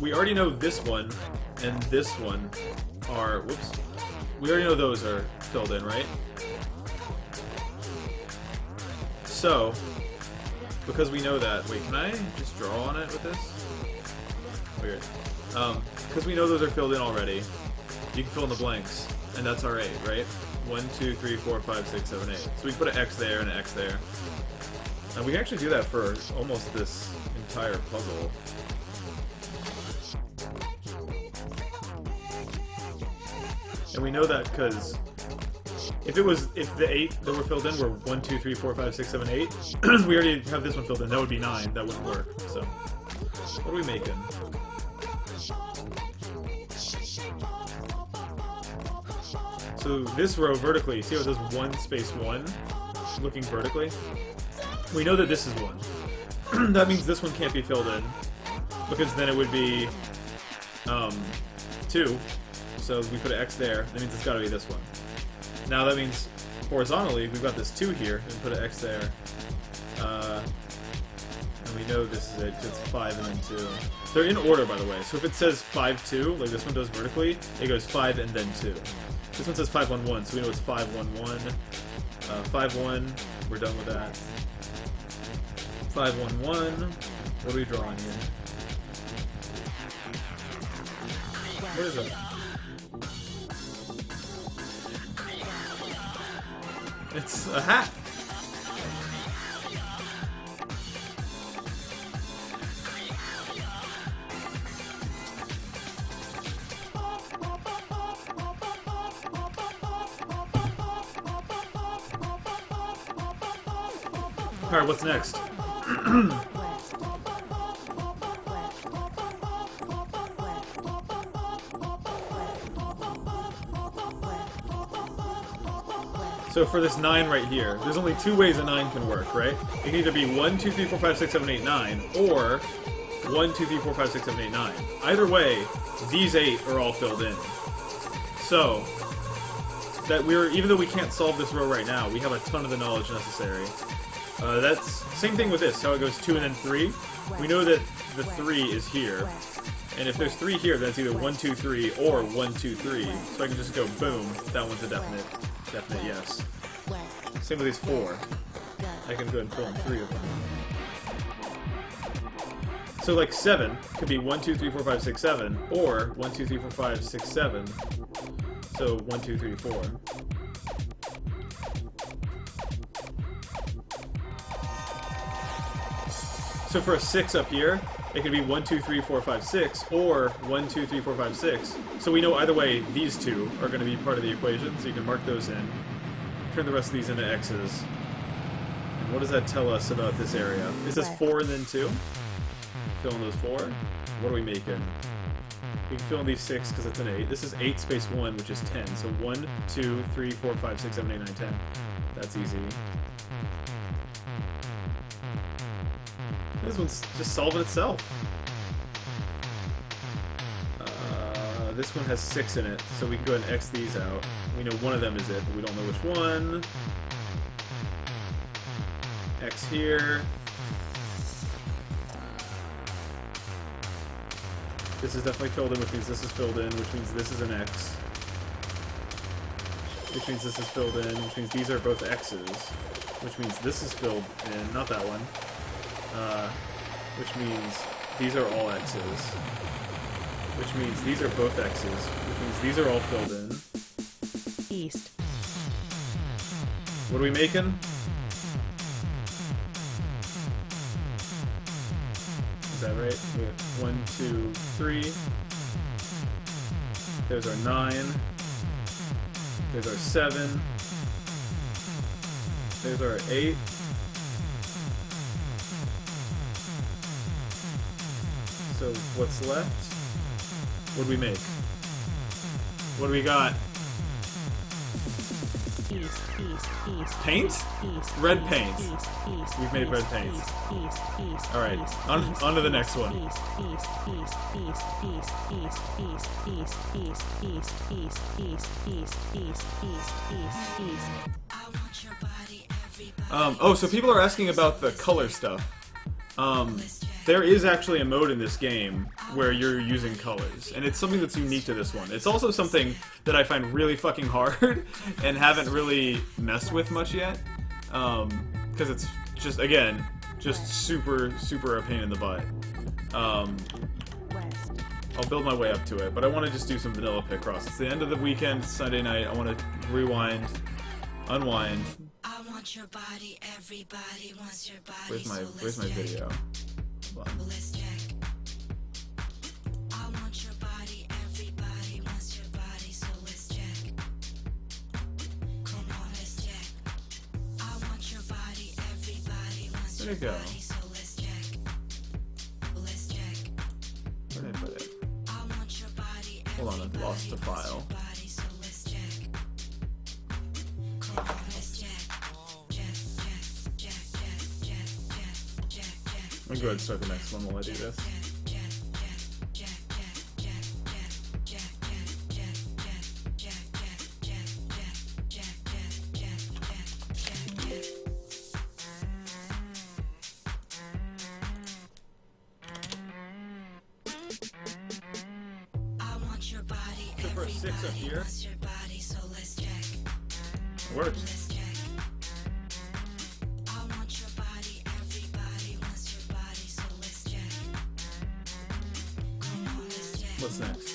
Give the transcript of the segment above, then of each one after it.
we already know this one and this one are, whoops, we already know those are filled in, right? So, because we know that, wait, can I just draw on it with this? Weird. Because we know those are filled in already, you can fill in the blanks, and that's our 8, right? 1, 2, 3, 4, 5, 6, 7, 8. So we can put an X there and an X there. And we can actually do that for almost this entire puzzle. And we know that because if the 8 that were filled in were 1, 2, 3, 4, 5, 6, 7, 8, we already have this one filled in. That would be 9. That wouldn't work. So, what are we making? So this row vertically, see how it says 1 space 1, looking vertically? We know that this is 1. That means this one can't be filled in, because then it would be 2. So we put an X there, that means it's gotta be this one. Now that means horizontally, we've got this 2 here, and put an X there. And we know this is it, it's 5 and then 2. They're in order, by the way, so if it says 5, 2, like this one does vertically, it goes 5 and then 2. This one says 5, 1, 1, so we know it's 5, 1, 1. 5, 1, we're done with that. 5, 1, 1. What are we drawing here? What is that? It's a hat! Alright, what's next? So for this 9 right here, there's only 2 ways a 9 can work, right? It can either be 1, 2, 3, 4, 5, 6, 7, 8, 9, or 1, 2, 3, 4, 5, 6, 7, 8, 9. Either way, these 8 are all filled in. So, that even though we can't solve this row right now, we have a ton of the knowledge necessary. That's same thing with this, how it goes 2 and then 3. We know that the 3 is here. And if there's 3 here, then it's either 1, 2, 3 or 1, 2, 3. So I can just go boom, that one's a definite yes. Same with these 4. I can go ahead and fill in 3 of them. So like 7 could be 1, 2, 3, 4, 5, 6, 7, or 1, 2, 3, 4, 5, 6, 7. So 1, 2, 3, 4. So for a 6 up here, it could be 1, 2, 3, 4, 5, 6, or 1, 2, 3, 4, 5, 6. So we know either way these 2 are going to be part of the equation, so you can mark those in. Turn the rest of these into X's. And what does that tell us about this area? It says 4 and then 2. Fill in those 4. What are we making? We can fill in these 6 because it's an 8. This is 8 space 1, which is 10. So 1, 2, 3, 4, 5, 6, 7, 8, 9, 10. That's easy. This one's just solving itself. This one has 6 in it, so we can go ahead and X these out. We know one of them is it, but we don't know which one. X here. This is definitely filled in, which means this is filled in, which means this is an X. Which means this is filled in, which means these are both X's. Which means this is filled in, not that one. Which means these are all X's. Which means these are both X's. Which means these are all filled in. East. What are we making? Is that right? We have 1, 2, 3. There's our 9. There's our 7. There's our 8. So what's left? What do we make? What do we got? East, paint? Red paint. We've made red paint. Alright, on to the next one. Oh, so people are asking about the color stuff. there is actually a mode in this game where you're using colors, and it's something that's unique to this one. It's also something that I find really fucking hard and haven't really messed with much yet, because it's just, again, just super a pain in the butt. I'll build my way up to it, but I want to just do some vanilla Picross. It's the end of the weekend, Sunday night. I want to rewind, unwind. I want your body, everybody wants your body. Where's my video? Hold on. Let's check. I want your body, everybody wants your body, so let's check. Come on, let's check. I want your body, everybody wants There your you go. body, so let's check. Let's check. Where did I put it? I want your body, Hold on, I've lost the file. body, so let's check. Come on, let's check. I'm gonna go ahead and start the next one while I do this. So for a 6 up here, it works. What's next?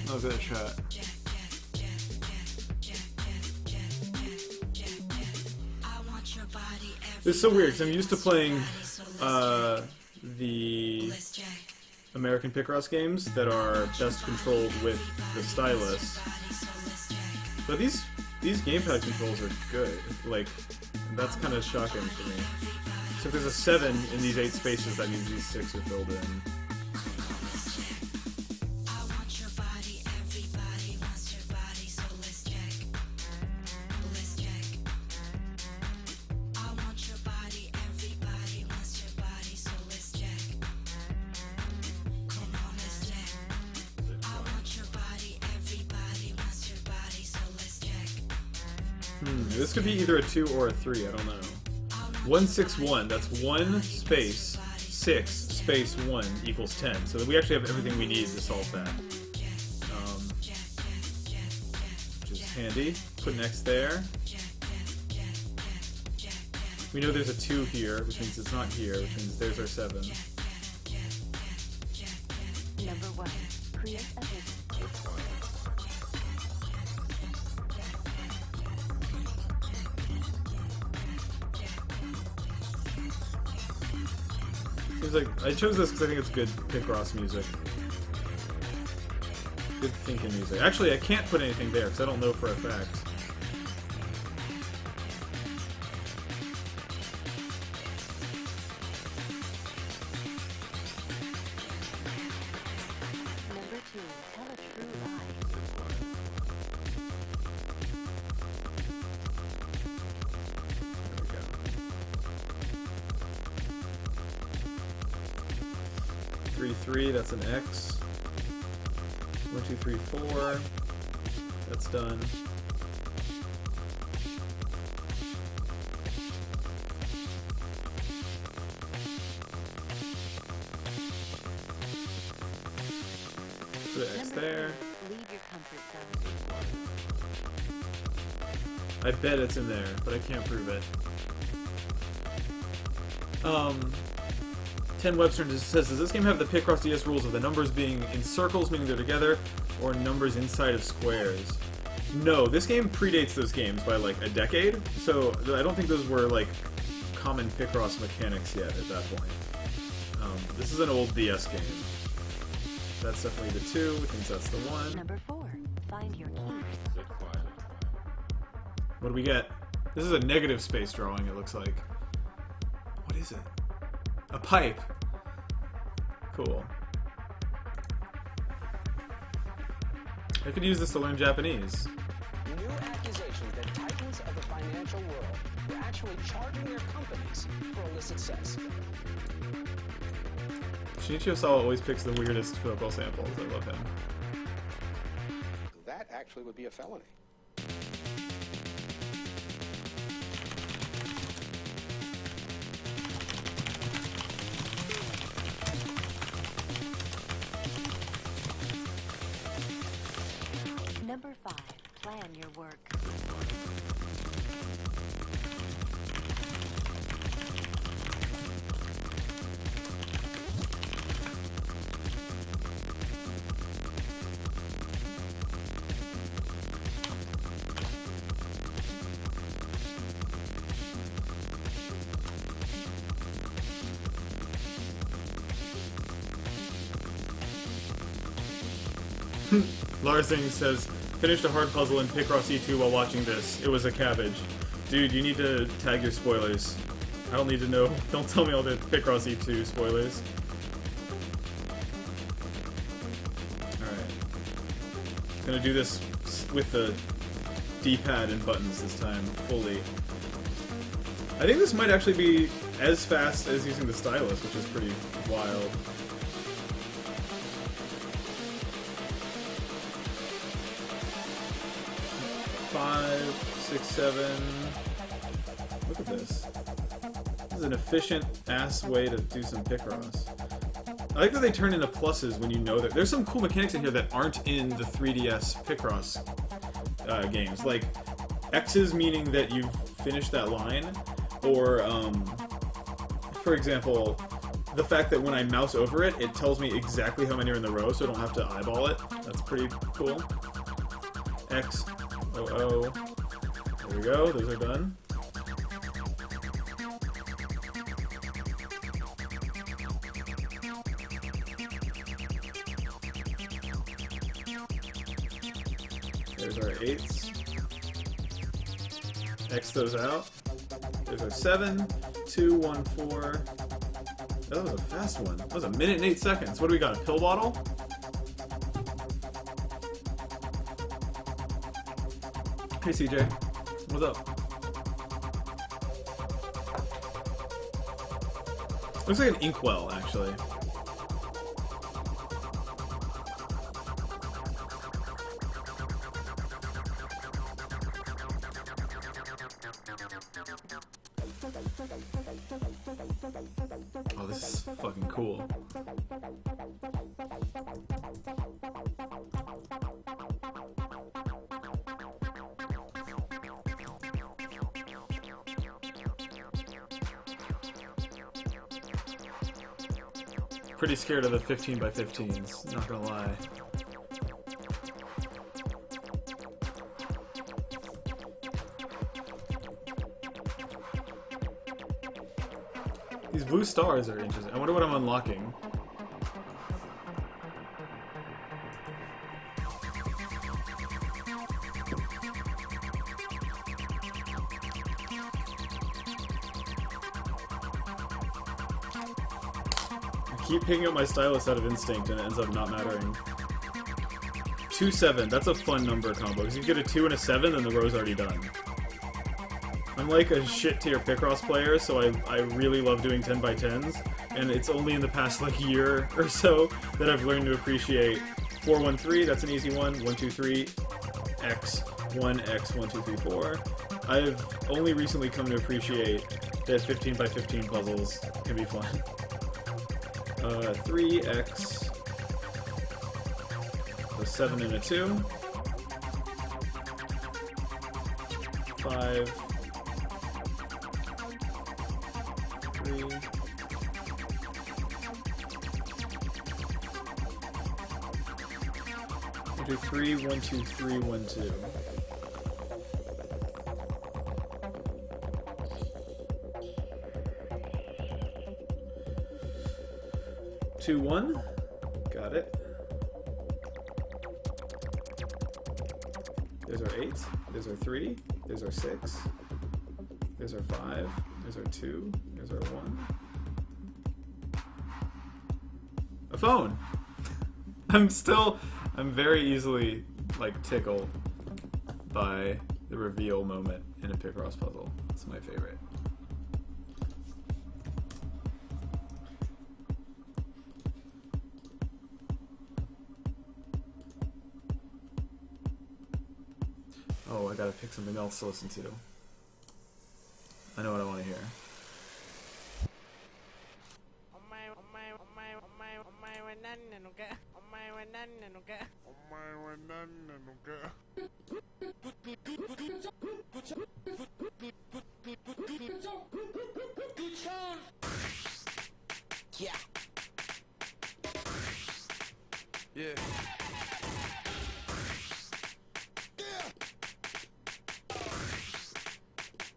I'll give it a shot. It's so weird because I'm used to playing the American Picross games that are best controlled with the stylus. But these gamepad controls are good. Like, that's kind of shocking to me. So if there's a 7 in these 8 spaces, that means these 6 are filled in. This could be either a 2 or a 3, I don't know. 161, that's 1 space 6 space 1 equals 10. So we actually have everything we need to solve that. Which is handy. Put an X there. We know there's a 2 here, which means it's not here, which means there's our 7. Number 1. Create a vision. Seems like I chose this because I think it's good Picross music. Good thinking music. Actually, I can't put anything there because I don't know for a fact. Number 2. Tell a true lie. 3, 3, that's an X. 1, 2, 3, 4. That's done. Put an X there. Leave your comfort zone. I bet it's in there, but I can't prove it. 10 Webster says, does this game have the Picross DS rules of the numbers being in circles, meaning they're together, or numbers inside of squares? No, this game predates those games by like a decade, so I don't think those were like common Picross mechanics yet at that point. This is an old DS game. That's definitely the 2, which means that's the 1. Number 4. Find your key. What do we get? This is a negative space drawing, it looks like. What is it? A pipe. Cool. I could use this to learn Japanese. New accusations that titans of the financial world were actually charging their companies for illicit sex. Shinichio Sawa always picks the weirdest vocal samples. I love him. That actually would be a felony. Larsing says, finished a hard puzzle in Picross E2 while watching this. It was a cabbage. Dude, you need to tag your spoilers. I don't need to know. Don't tell me all the Picross E2 spoilers. Alright. Gonna do this with the D-pad and buttons this time, fully. I think this might actually be as fast as using the stylus, which is pretty wild. Five, six, seven. Look at this. This is an efficient ass way to do some Picross. I like that they turn into pluses when you know that. There's some cool mechanics in here that aren't in the 3DS Picross games. Like, X's meaning that you've finished that line, or, for example, the fact that when I mouse over it, it tells me exactly how many are in the row, so I don't have to eyeball it. That's pretty cool. X, O, O. There we go, those are done. There's our 8s. X those out. There's our 7, 2, 1, 4. That was a fast one. That was a minute and 8 seconds. What do we got? A pill bottle? Hey CJ. What's up? Looks like an inkwell, actually. Oh, this is fucking cool. Pretty scared of the 15 by 15s, not gonna lie. These blue stars are interesting. I wonder what I'm unlocking. I keep picking up my stylus out of instinct and it ends up not mattering. 2, 7. That's a fun number combo. Because you get a 2 and a 7, then the row's already done. I'm like a shit tier Picross player, so I really love doing 10 by 10s, and it's only in the past like year or so that I've learned to appreciate 4, 1, 3. That's an easy one. 1, 2, 3. X 1 X 1 2 3 4. I've only recently come to appreciate that 15 by 15 puzzles can be fun. 3x, a 7 and a 2, 5, 3, 1, 2, 3, 1, 2, 3, 1, 2. 2, 1. Got it. There's our 8. There's our 3. There's our 6. There's our 5. There's our 2. There's our 1. A phone! I'm very easily, like, tickled by the reveal moment in a Picross puzzle. It's my favorite. Oh, I gotta pick something else to listen to. I know what I want to hear. Yeah. Yeah.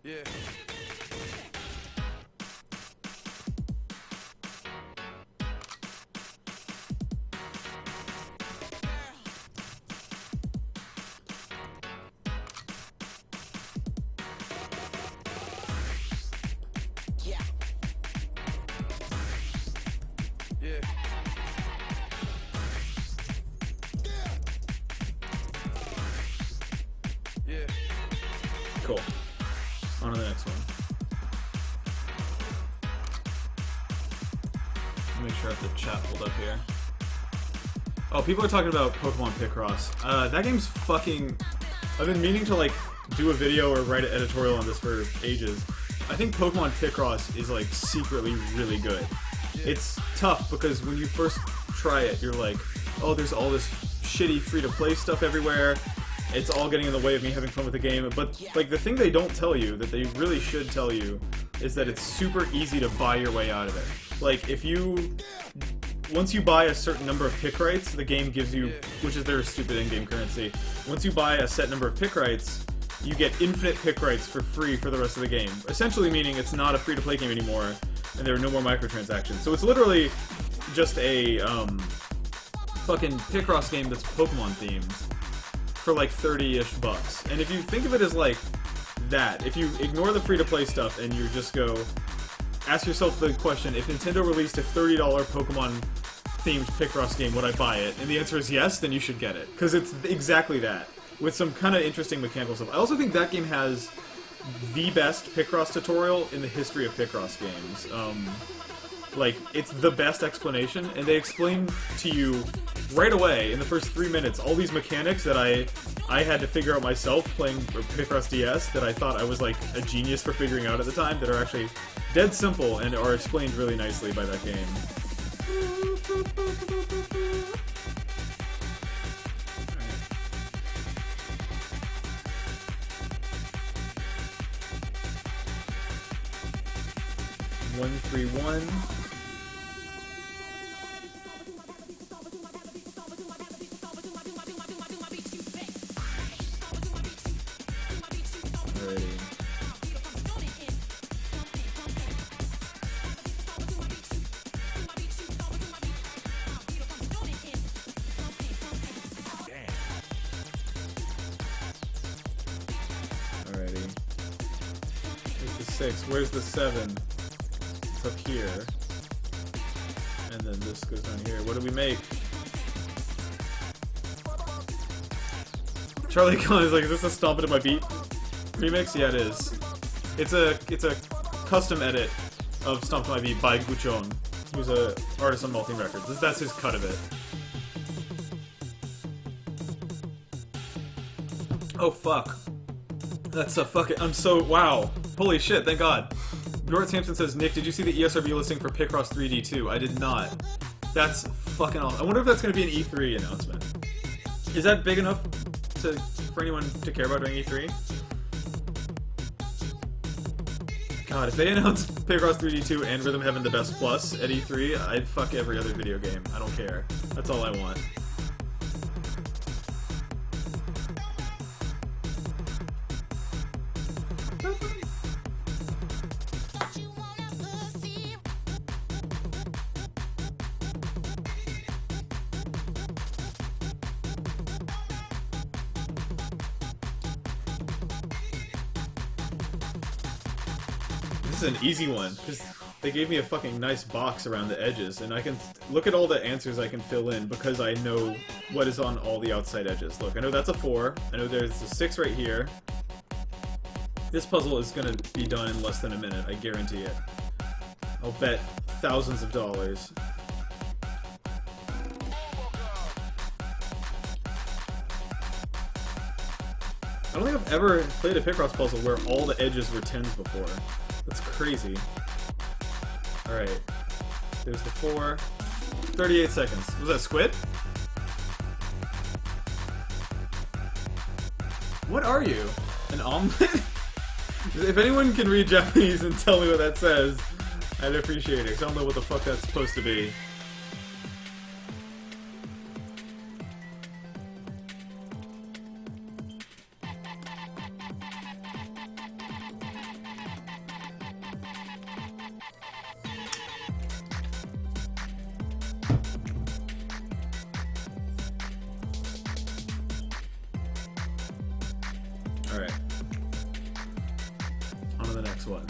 Yeah. Yeah. Yeah. Cool. On to the next one. Make sure I have the chat pulled up here. Oh, people are talking about Pokemon Picross. That game's fucking... I've been meaning to, like, do a video or write an editorial on this for ages. I think Pokemon Picross is, like, secretly really good. It's tough because when you first try it, you're like, oh, there's all this shitty free-to-play stuff everywhere. It's all getting in the way of me having fun with the game. But, like, the thing they don't tell you, that they really should tell you, is that it's super easy to buy your way out of it. Like, if you... Once you buy a certain number of pick rights, the game gives you... Which is their stupid in-game currency. Once you buy a set number of pick rights, you get infinite pick rights for free for the rest of the game. Essentially meaning it's not a free-to-play game anymore, and there are no more microtransactions. So it's literally just a, fucking Picross game that's Pokemon-themed for like 30-ish bucks. And if you think of it as like that, if you ignore the free-to-play stuff and you just go... Ask yourself the question, if Nintendo released a $30 Pokemon-themed Picross game, would I buy it? And the answer is yes, then you should get it. Because it's exactly that, with some kind of interesting mechanical stuff. I also think that game has the best Picross tutorial in the history of Picross games. Like, it's the best explanation, and they explain to you right away, in the first 3 minutes, all these mechanics that I had to figure out myself playing Picross DS that I thought I was, like, a genius for figuring out at the time, that are actually dead simple and are explained really nicely by that game. Alright. 131. Where's the 7? It's up here. And then this goes down here. What do we make? Charlie Khan is like, is this a Stomp It in My Beat remix? Yeah, it is. It's a custom edit of Stomp It in My Beat by Guchon, who's a artist on Multi Records. That's his cut of it. Oh fuck. That's a fucking... I'm so... Wow. Holy shit, thank God. North Hampton says, Nick, did you see the ESRB listing for Picross 3D2? I did not. That's fucking awesome. I wonder if that's going to be an E3 announcement. Is that big enough for anyone to care about during E3? God, if they announced Picross 3D2 and Rhythm Heaven the Best Plus at E3, I'd fuck every other video game. I don't care. That's all I want. This is an easy one, because they gave me a fucking nice box around the edges, and I can look at all the answers I can fill in because I know what is on all the outside edges. Look, I know that's a 4, I know there's a 6 right here. This puzzle is gonna be done in less than a minute, I guarantee it. I'll bet thousands of dollars. I don't think I've ever played a Picross puzzle where all the edges were 10s before. That's crazy. Alright. There's the 4. 38 seconds. Was that a squid? What are you? An omelet? If anyone can read Japanese and tell me what that says, I'd appreciate it, because I don't know what the fuck that's supposed to be. Alright. On to the next one.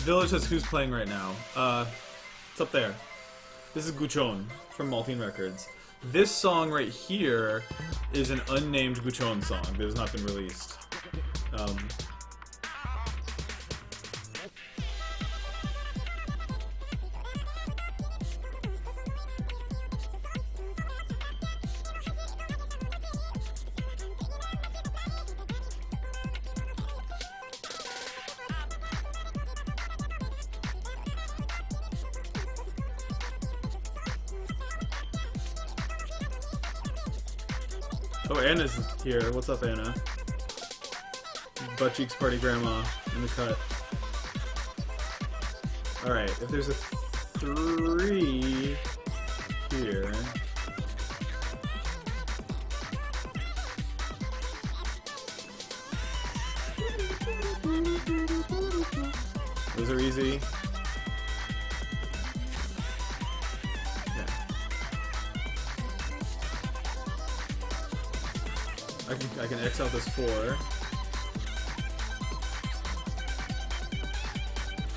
Village says who's playing right now. It's up there. This is Guchon from Maltine Records. This song right here is an unnamed Guchon song that has not been released. Oh, Anna's here. What's up, Anna? Butt cheeks party grandma in the cut. Alright, if there's a 3 here. Those are easy. I can X out this 4.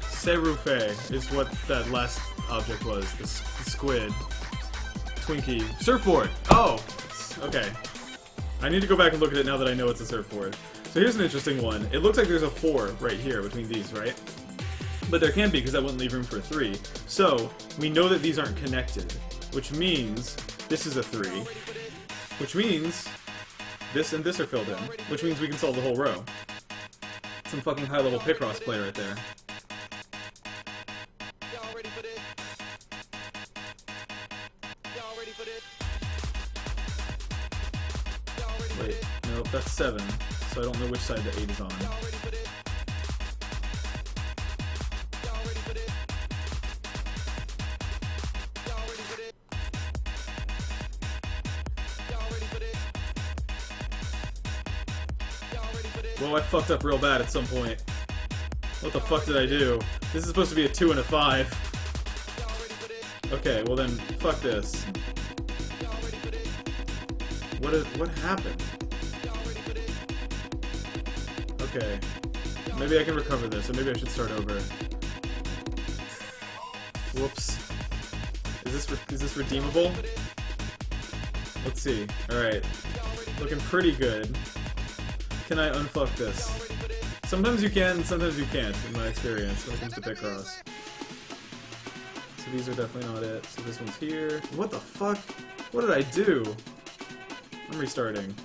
Serufe is what that last object was. The squid. Twinkie. Surfboard! Oh! Okay. I need to go back and look at it now that I know it's a surfboard. So here's an interesting one. It looks like there's a 4 right here between these, right? But there can't be because that wouldn't leave room for a 3. So, we know that these aren't connected. Which means this is a 3. Which means this and this are filled in, which means we can solve the whole row. Some fucking high-level Picross play right there. Wait, nope, that's 7, so I don't know which side the 8 is on. Whoa, I fucked up real bad at some point. What the fuck did I do? This is supposed to be a 2 and a 5. Okay, well then, fuck this. What happened? Okay. Maybe I can recover this, or maybe I should start over. Whoops. Is this redeemable? Let's see. Alright. Looking pretty good. Can I unfuck this? Sometimes you can, sometimes you can't, in my experience, when it comes to Picross. So these are definitely not it. So this one's here. What the fuck? What did I do? I'm restarting.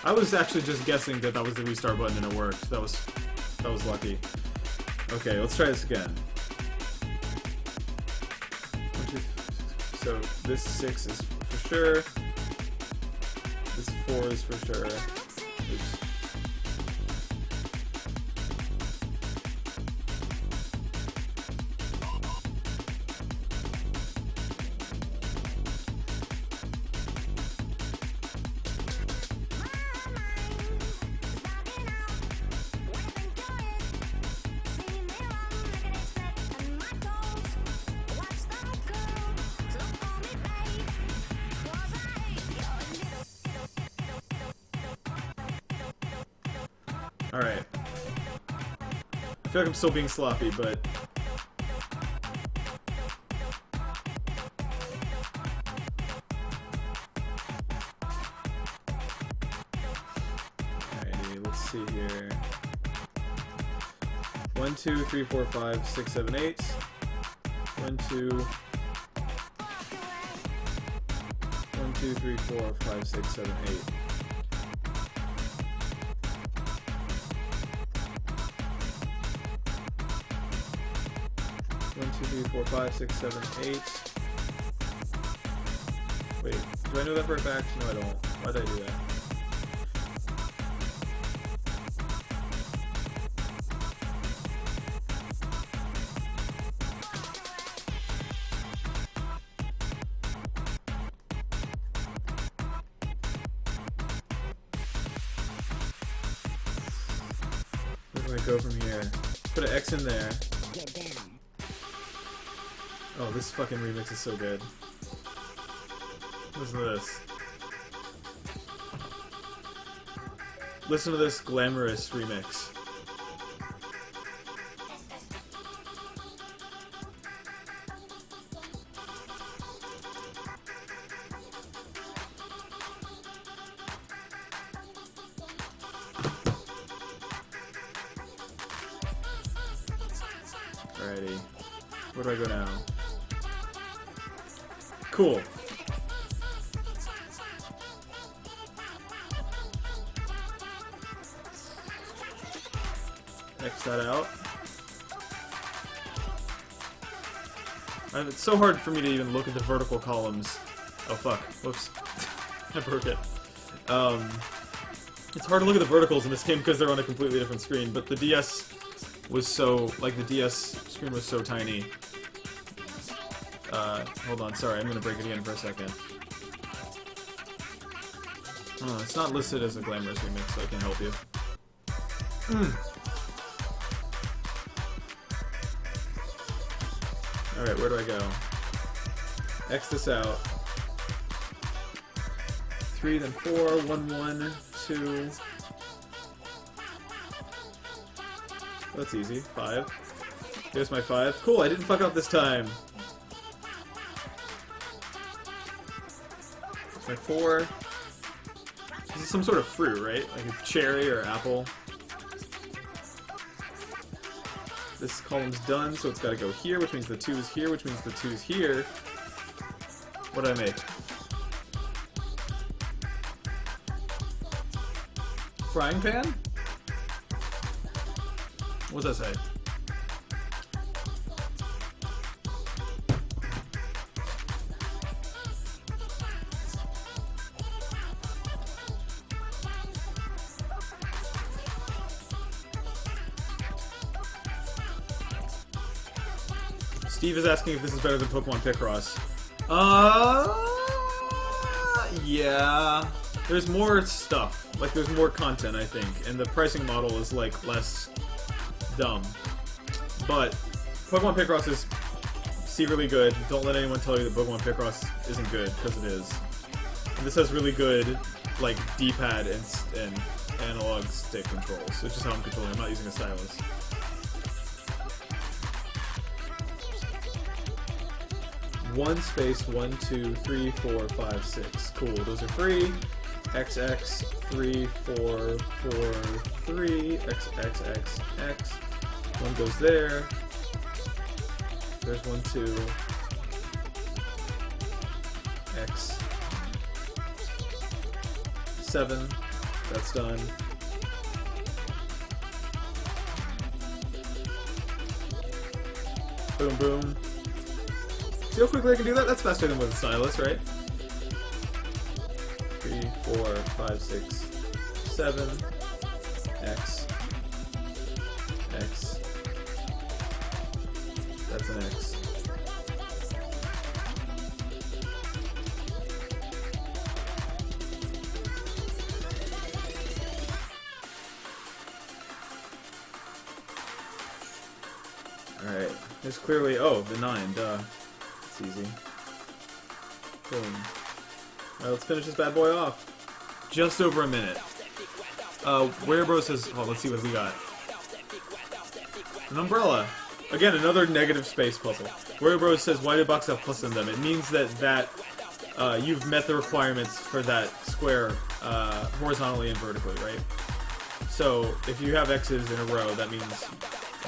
I was actually just guessing that was the restart button and it worked. That was lucky. Okay, let's try this again. So this 6 is for sure. This 4 is for sure. Oops. Alright. I feel like I'm still being sloppy, but... Alrighty, let's see here. 1, 2, 3, 4, 5, 6, 7, 8. 1, 2... 1, 2, 3, 4, 5, 6, 7, 8. 1, 2, 3, 4, 5, 6, 7, 8. Wait, do I know that for a fact? No, I don't. Why did I do that? Where do I go from here? Put an X in there. Oh, this fucking remix is so good. Listen to this. listen to this glamorous remix. Alrighty. Where do I go now? Cool. X that out. And it's so hard for me to even look at the vertical columns. Oh fuck. Whoops. I broke it. It's hard to look at the verticals in this game because they're on a completely different screen, but the DS was so, like, the DS screen was so tiny. Hold on, sorry, I'm gonna break it again for a second. Oh, it's not listed as a glamorous remix, so I can't help you. Alright, where do I go? X this out. 3, then 4, 1, 1, 2. That's easy. 5. Here's my 5. Cool, I didn't fuck up this time. Here's my 4. This is some sort of fruit, right? Like a cherry or apple. This column's done, so it's gotta go here, which means the 2 is here, which means the 2 is here. What did I make? Frying pan? What does that say? Steve is asking if this is better than Pokemon Picross. Yeah. There's more stuff. Like, there's more content, I think. And the pricing model is, like, less dumb. But Pokemon Picross is secretly good. Don't let anyone tell you that Pokemon Picross isn't good, because it is. And this has really good, like, D-pad and analog stick controls, which is how I'm controlling. I'm not using a stylus. One space, 1, 2, 3, 4, 5, 6. Cool, those are free. XX, 3, 4, 4, 3, X, X, X, X. One goes there. There's 1, 2. X. 7. That's done. Boom, boom. See how quickly I can do that? That's faster than with a stylus, right? 3, 4, 5, 6, 7. X. X. That's an X. Alright. There's clearly... Oh, the 9, duh. It's easy. Boom. Alright, let's finish this bad boy off. Just over a minute. Werebro says... Oh, let's see what we got. An umbrella. Again, another negative space puzzle. Werebro says, why did box have plus in them? It means that you've met the requirements for that square horizontally and vertically, right? So, if you have X's in a row, that means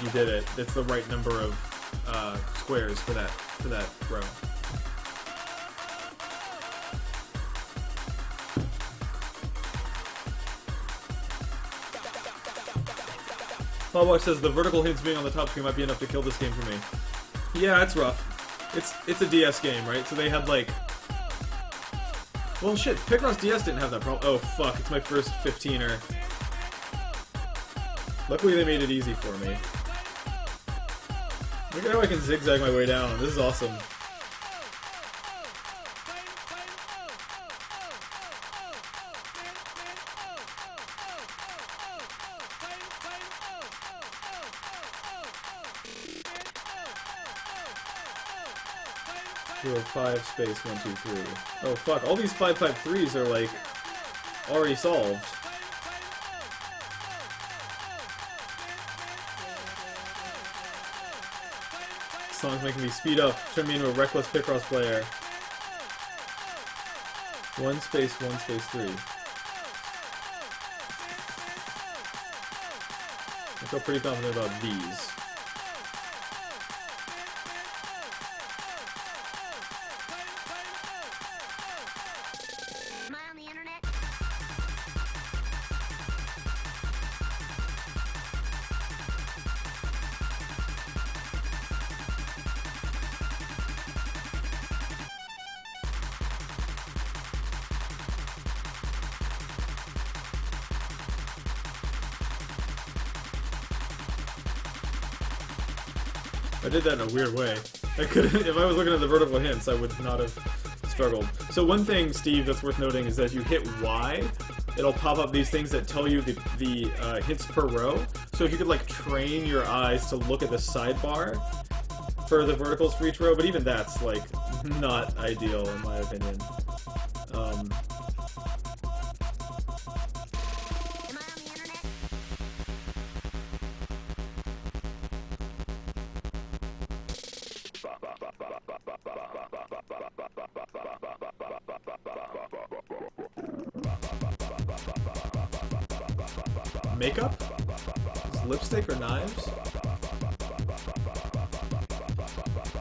you did it. That's the right number of squares for that row. Paulwatch says the vertical hints being on the top screen might be enough to kill this game for me. Yeah, it's rough. It's a DS game, right? So they had like... Well, shit, Picross DS didn't have that problem. Oh, fuck, it's my first 15er. Luckily they made it easy for me. Look at how I can zigzag my way down. This is awesome. Zero, 5, space, 1, 2, 3. Oh fuck, all these 5, 5, 3s are like already solved. song's making me speed up, turn me into a reckless Picross player. 1 space 1 space 3. I feel pretty confident about these. Am I on the internet? I did that in a weird way. I couldn't, if I was looking at the vertical hints, I would not have struggled. So one thing, Steve, that's worth noting is that if you hit Y, it'll pop up these things that tell you the hints per row. So if you could like train your eyes to look at the sidebar for the verticals for each row, but even that's like not ideal in my opinion. Am I on the internet? Makeup? Is it lipstick or knives?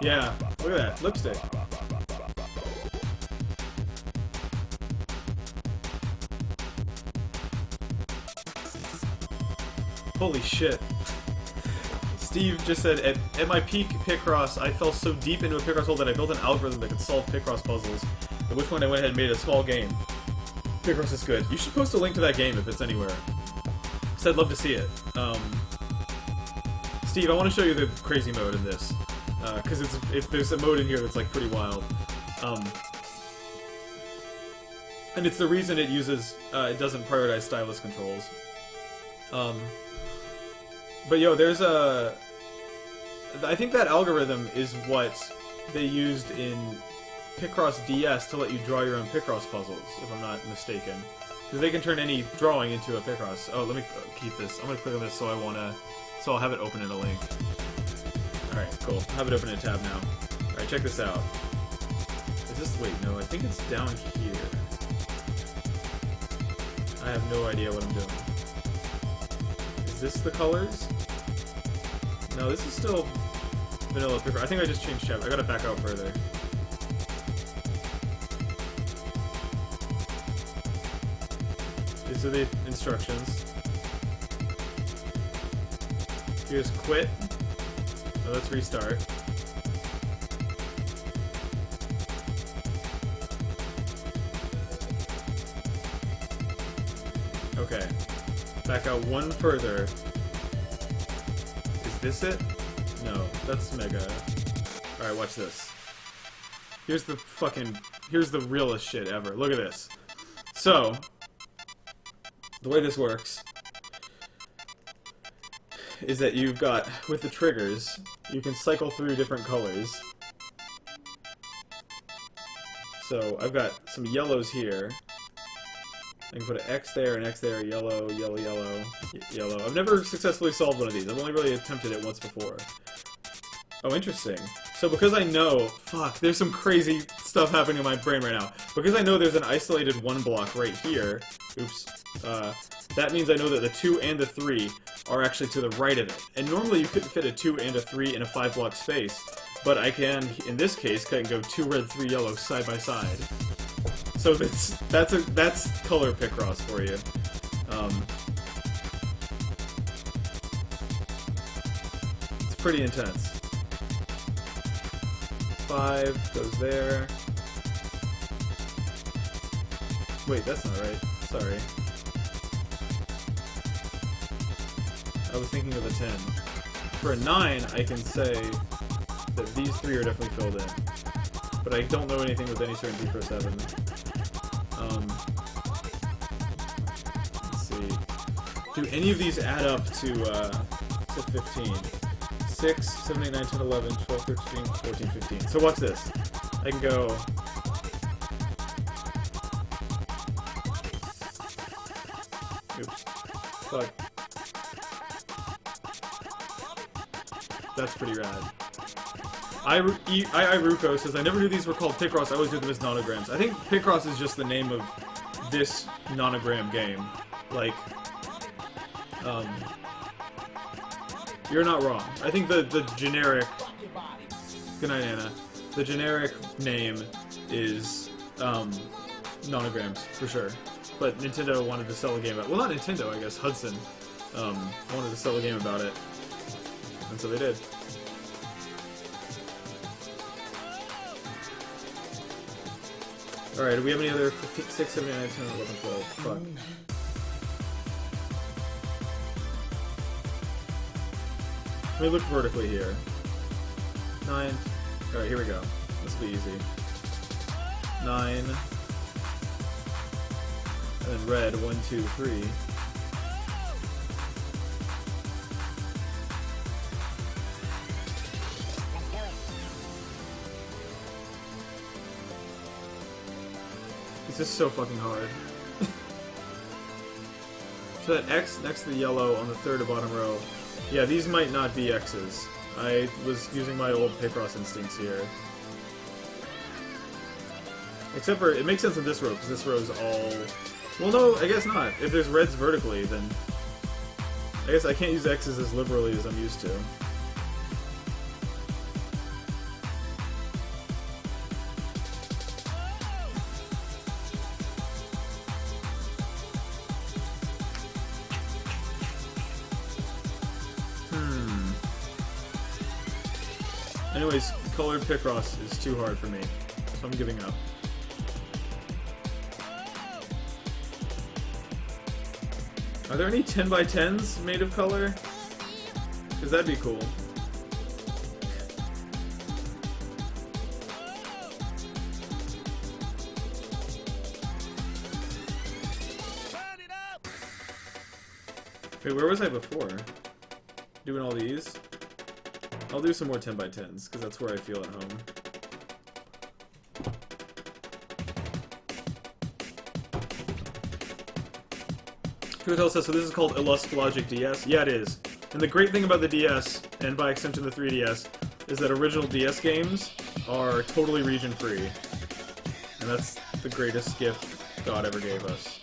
Yeah, look at that, lipstick. Holy shit. Steve just said, at my peak Picross, I fell so deep into a Picross hole that I built an algorithm that could solve Picross puzzles, at which point I went ahead and made a small game. Picross is good. You should post a link to that game if it's anywhere. Because I'd love to see it. Steve, I want to show you the crazy mode in this. Because there's a mode in here that's like pretty wild. And it's the reason it uses, it doesn't prioritize stylus controls. But yo, there's a... I think that algorithm is what they used in Picross DS to let you draw your own Picross puzzles, if I'm not mistaken. Because they can turn any drawing into a Picross. Oh, let me keep this. I'm gonna click on this so I'll have it open in a link. Alright, cool. I'll have it open in a tab now. Alright, check this out. Is this... wait, no, I think it's down here. I have no idea what I'm doing. Is this the colors? No, this is still vanilla Picross. I think I just changed chapter. I gotta back out further. These are the instructions. Here's quit. Oh, let's restart. Okay. Back out one further. Is this it? No, that's mega. Alright, watch this. Here's the realest shit ever. Look at this. So, the way this works is that you've got, with the triggers, you can cycle through different colors. So, I've got some yellows here. I can put an X there, an X there, yellow, yellow, yellow, yellow. I've never successfully solved one of these. I've only really attempted it once before. Oh, interesting. So because I know... fuck, there's some crazy stuff happening in my brain right now. Because I know there's an isolated 1 block right here... oops. That means I know that the 2 and the 3 are actually to the right of it. And normally you couldn't fit a 2 and a 3 in a 5 block space. But I can, in this case, can go 2 red, 3 yellow side by side. So that's color Picross for you. It's pretty intense. 5 goes there. Wait, that's not right. Sorry. I was thinking of a 10. For a 9, I can say that these 3 are definitely filled in. But I don't know anything with any certainty for a 7. Let's see. Do any of these add up to 15? 6, 7, 8, 9, 10, 11, 12, 13, 14, 15. So watch this. I can go... oops. Fuck. That's pretty rad. Iruko says, I never knew these were called Picross, I always knew them as nonograms. I think Picross is just the name of this nonogram game. Like, you're not wrong. I think the generic... Good night, Anna. The generic name is, nonograms, for sure. But Nintendo wanted to sell a game about... Well, not Nintendo, I guess. Hudson, wanted to sell a game about it. And so they did. Alright, do we have any other 6, 7, 8, 9, 10, 11, 12? Fuck. Let me look vertically here. 9. Alright, here we go. This will be easy. 9. And then red, 1, 2, 3. This is so fucking hard. So that X next to the yellow on the third to bottom row. Yeah, these might not be X's. I was using my old Picross instincts here. Except for, it makes sense in this row, because this row is all... Well, no, I guess not. If there's reds vertically, then... I guess I can't use X's as liberally as I'm used to. Anyways, colored Picross is too hard for me, so I'm giving up. Are there any 10x10s made of color? Because that'd be cool. Wait, where was I before? Doing all these? I'll do some more 10x10s, because that's where I feel at home. Hotel says, so this is called Illust Logic DS? Yeah, it is. And the great thing about the DS, and by extension the 3DS, is that original DS games are totally region-free. And that's the greatest gift God ever gave us.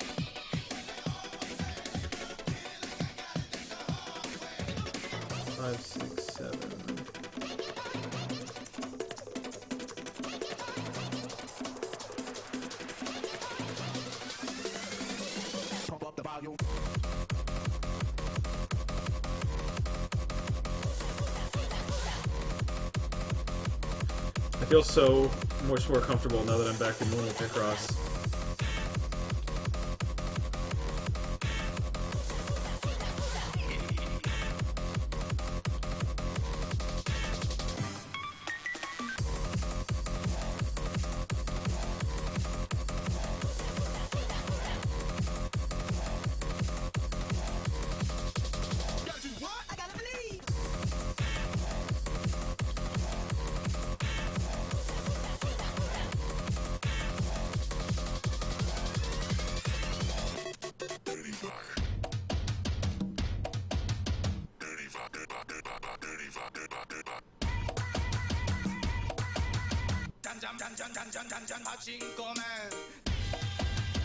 Five, 6, 7... I feel so much more comfortable now that I'm back in normal Picross.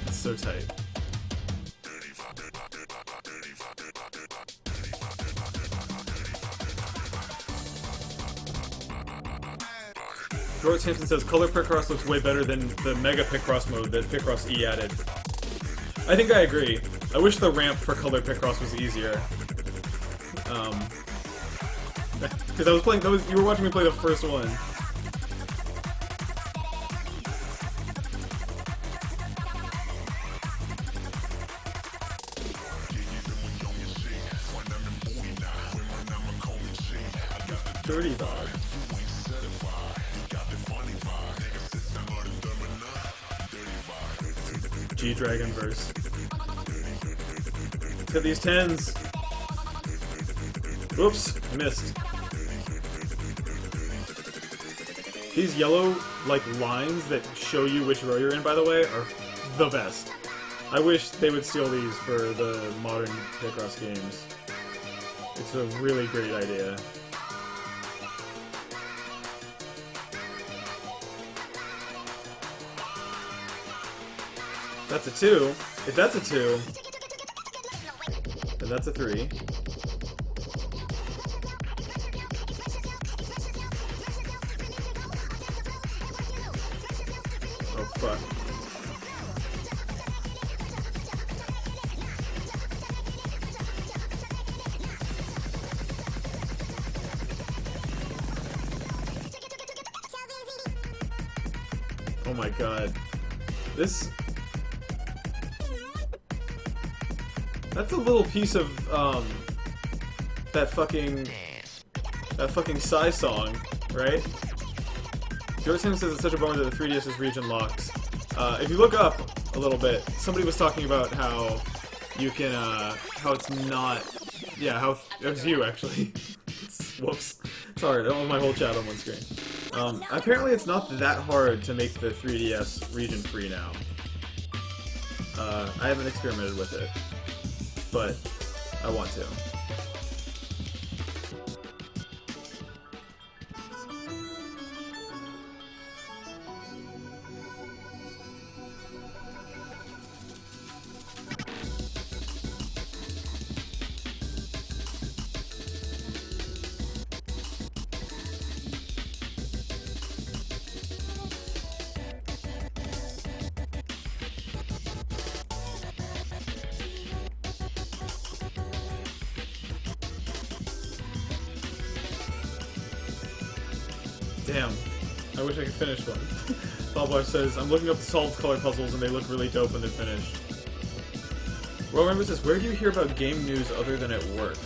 It's so tight. George Hampton says, Color Picross looks way better than the Mega Picross mode that Picross E added. I think I agree. I wish the ramp for Color Picross was easier. Because I was playing, you were watching me play the first one. Dirty dog. G-Dragon verse. Look at these 10s. Whoops, I missed. These yellow, like, lines that show you which row you're in, by the way, are the best. I wish they would steal these for the modern Picross games. It's a really great idea. That's a 2. If that's a 2, then that's a 3. Oh, fuck. Oh my god. This... That's a little piece of, that fucking Psy song, right? George Sam says it's such a bummer that the 3DS is region locked. If you look up a little bit, somebody was talking about how you can, how it's not... Yeah, how... It was you, actually. Whoops. Sorry, I don't have my whole chat on one screen. Apparently it's not that hard to make the 3DS region free now. I haven't experimented with it, but I want to. Damn. I wish I could finish one. Ballboy says, I'm looking up the solved color puzzles and they look really dope when they're finished. Well, remember this, where do you hear about game news other than at work?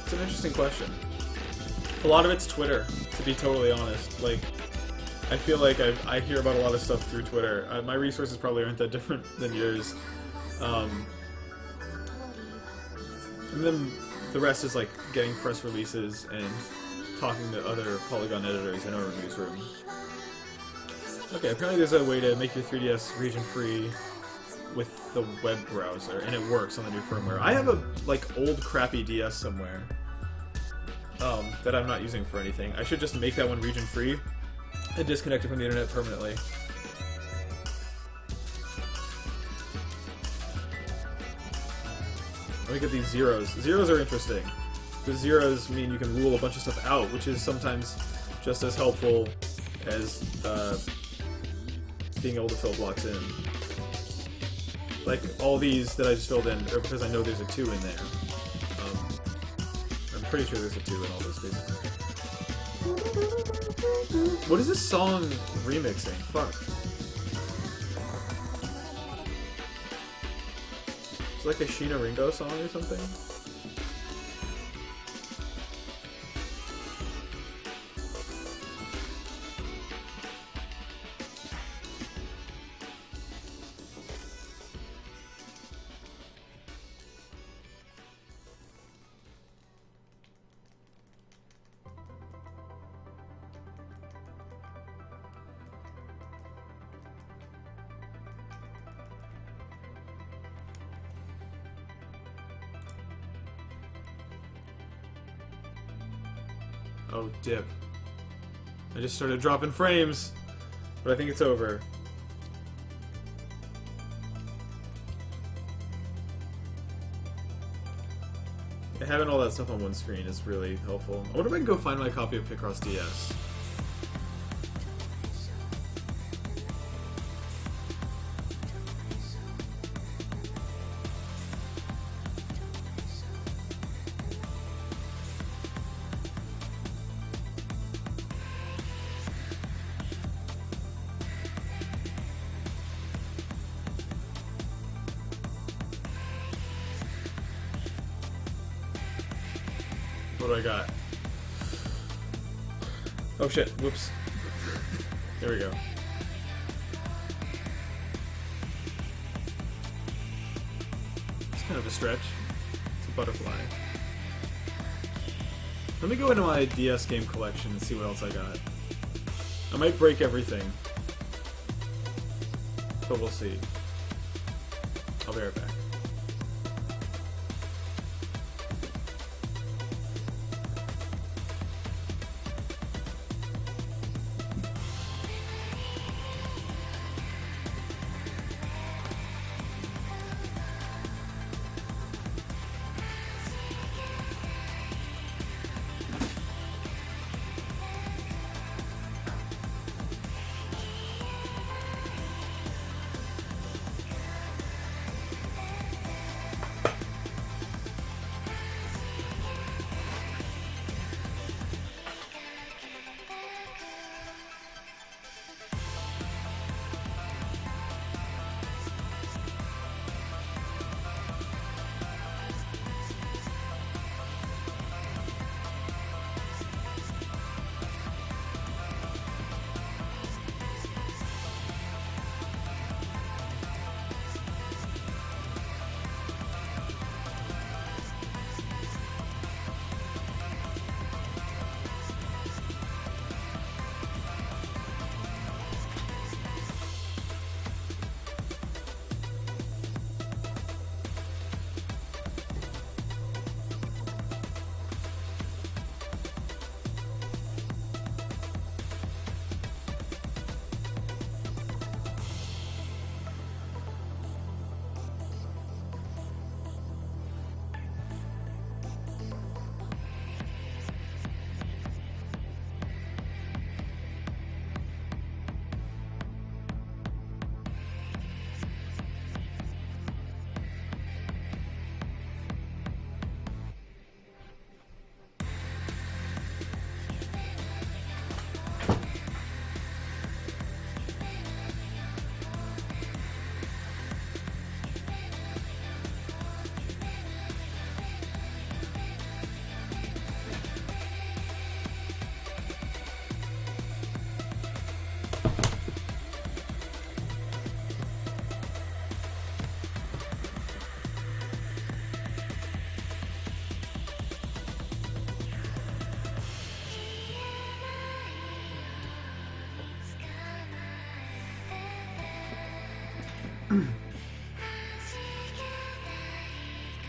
It's an interesting question. A lot of it's Twitter, to be totally honest. Like, I feel like I hear about a lot of stuff through Twitter. My resources probably aren't that different than yours. And then the rest is like getting press releases and talking to other Polygon editors in our newsroom. Okay, apparently there's a way to make your 3DS region free with the web browser, and it works on the new firmware. I have a, like, old crappy DS somewhere that I'm not using for anything. I should just make that one region free and disconnect it from the internet permanently. Let me get these zeros. Zeros are interesting. The zeros mean you can rule a bunch of stuff out, which is sometimes just as helpful as being able to fill blocks in. Like, all these that I just filled in are because I know there's a 2 in there. I'm pretty sure there's a 2 in all those spaces. What is this song remixing? Fuck. It's like a Sheena Ringo song or something? Oh, dip. I just started dropping frames, but I think it's over. Having all that stuff on one screen is really helpful. I wonder if I can go find my copy of Picross DS. What do I got? Oh shit, whoops. There we go. It's kind of a stretch. It's a butterfly. Let me go into my DS game collection and see what else I got. I might break everything, but we'll see. I'll be right back.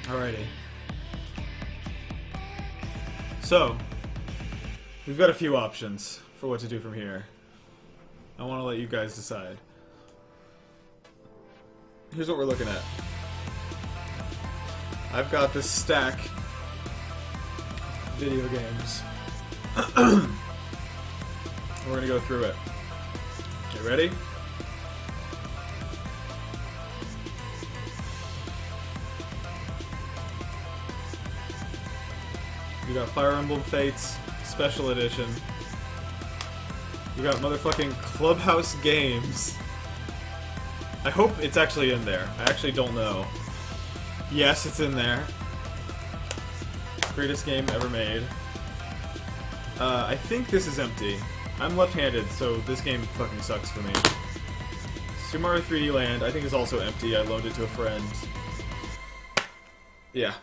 Alrighty. So, we've got a few options for what to do from here. I want to let you guys decide. Here's what we're looking at. I've got this stack of video games. We're gonna go through it. You ready? You got Fire Emblem Fates Special Edition. You got motherfucking Clubhouse games. I hope it's actually in there. I actually don't know. Yes, it's in there. Greatest game ever made. I think this is empty. I'm left-handed, so this game fucking sucks for me. Super Mario 3D Land, I think is also empty. I loaned it to a friend. Yeah,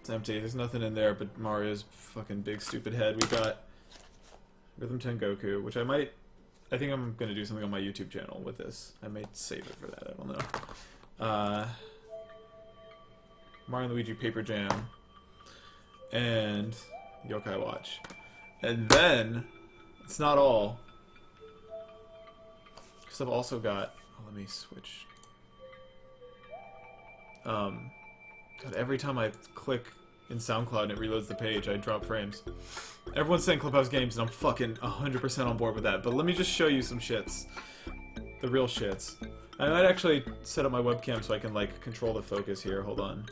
it's empty. There's nothing in there but Mario's fucking big stupid head. We got Rhythm Tengoku, which I think I'm gonna do something on my YouTube channel with this. I might save it for that, I don't know. Mario and Luigi Paper Jam. And Yokai Watch. And then, it's not all. Because I've also got... Oh, let me switch. God, every time I click in SoundCloud and it reloads the page, I drop frames. Everyone's saying Clubhouse games, and I'm fucking 100% on board with that. But let me just show you some shits. The real shits. I might actually set up my webcam so I can, like, control the focus here. Hold on.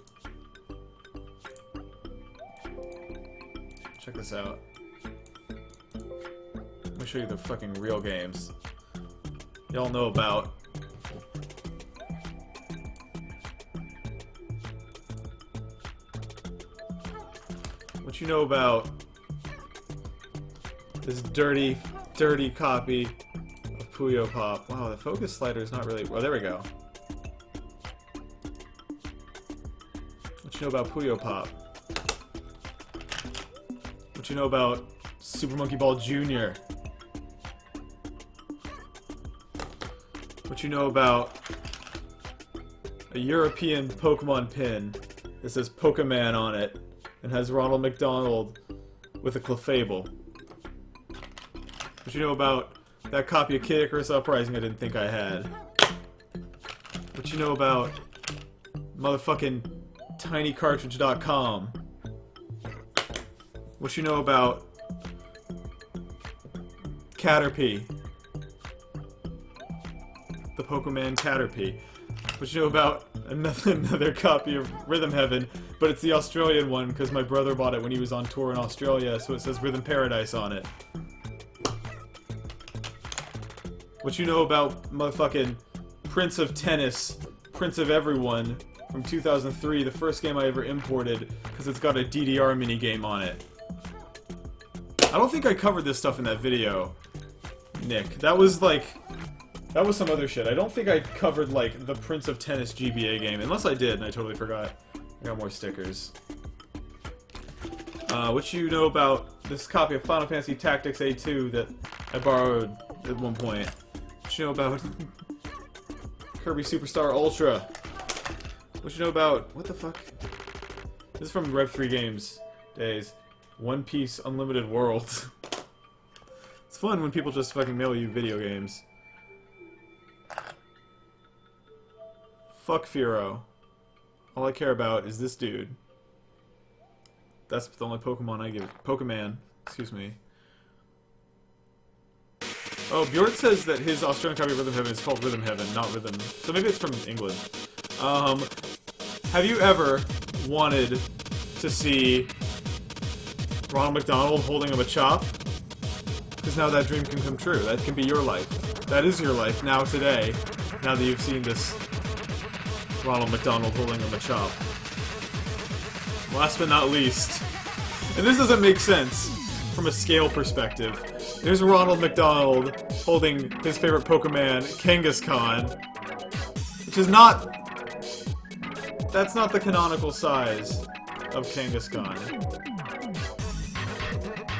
Check this out. Let me show you the fucking real games y'all know about. What you know about this dirty, dirty copy of Puyo Pop. Wow, the focus slider is not really... Oh, there we go. What you know about Puyo Pop? What you know about Super Monkey Ball Jr.? What you know about a European Pokemon pin that says Pokemon on it and has Ronald McDonald with a Clefable? What you know about that copy of Kid Icarus Uprising I didn't think I had? What you know about motherfucking tinycartridge.com? What you know about Caterpie? The Pokemon Caterpie. What you know about another copy of Rhythm Heaven, but it's the Australian one because my brother bought it when he was on tour in Australia, so it says Rhythm Paradise on it. What you know about motherfucking Prince of Tennis, Prince of Everyone from 2003, the first game I ever imported because it's got a DDR minigame on it. I don't think I covered this stuff in that video, Nick. That was some other shit. I don't think I covered, like, the Prince of Tennis GBA game. Unless I did, and I totally forgot. I got more stickers. What you know about this copy of Final Fantasy Tactics A2 that I borrowed at one point? What you know about Kirby Superstar Ultra? What you know about... What the fuck? This is from Rev3 Games days. One Piece Unlimited World. It's fun when people just fucking mail you video games. Fuck Firo. All I care about is this dude. That's the only Pokemon I give. Pokemon. Excuse me. Oh, Bjorn says that his Australian copy of Rhythm Heaven is called Rhythm Heaven, not Rhythm. So maybe it's from England. Have you ever wanted to see Ronald McDonald holding him a chop? Because now that dream can come true. That can be your life. That is your life now today. Now that you've seen this Ronald McDonald holding him a chop. Last but not least, and this doesn't make sense from a scale perspective. There's Ronald McDonald holding his favorite Pokemon, Kangaskhan, which is not... That's not the canonical size of Kangaskhan.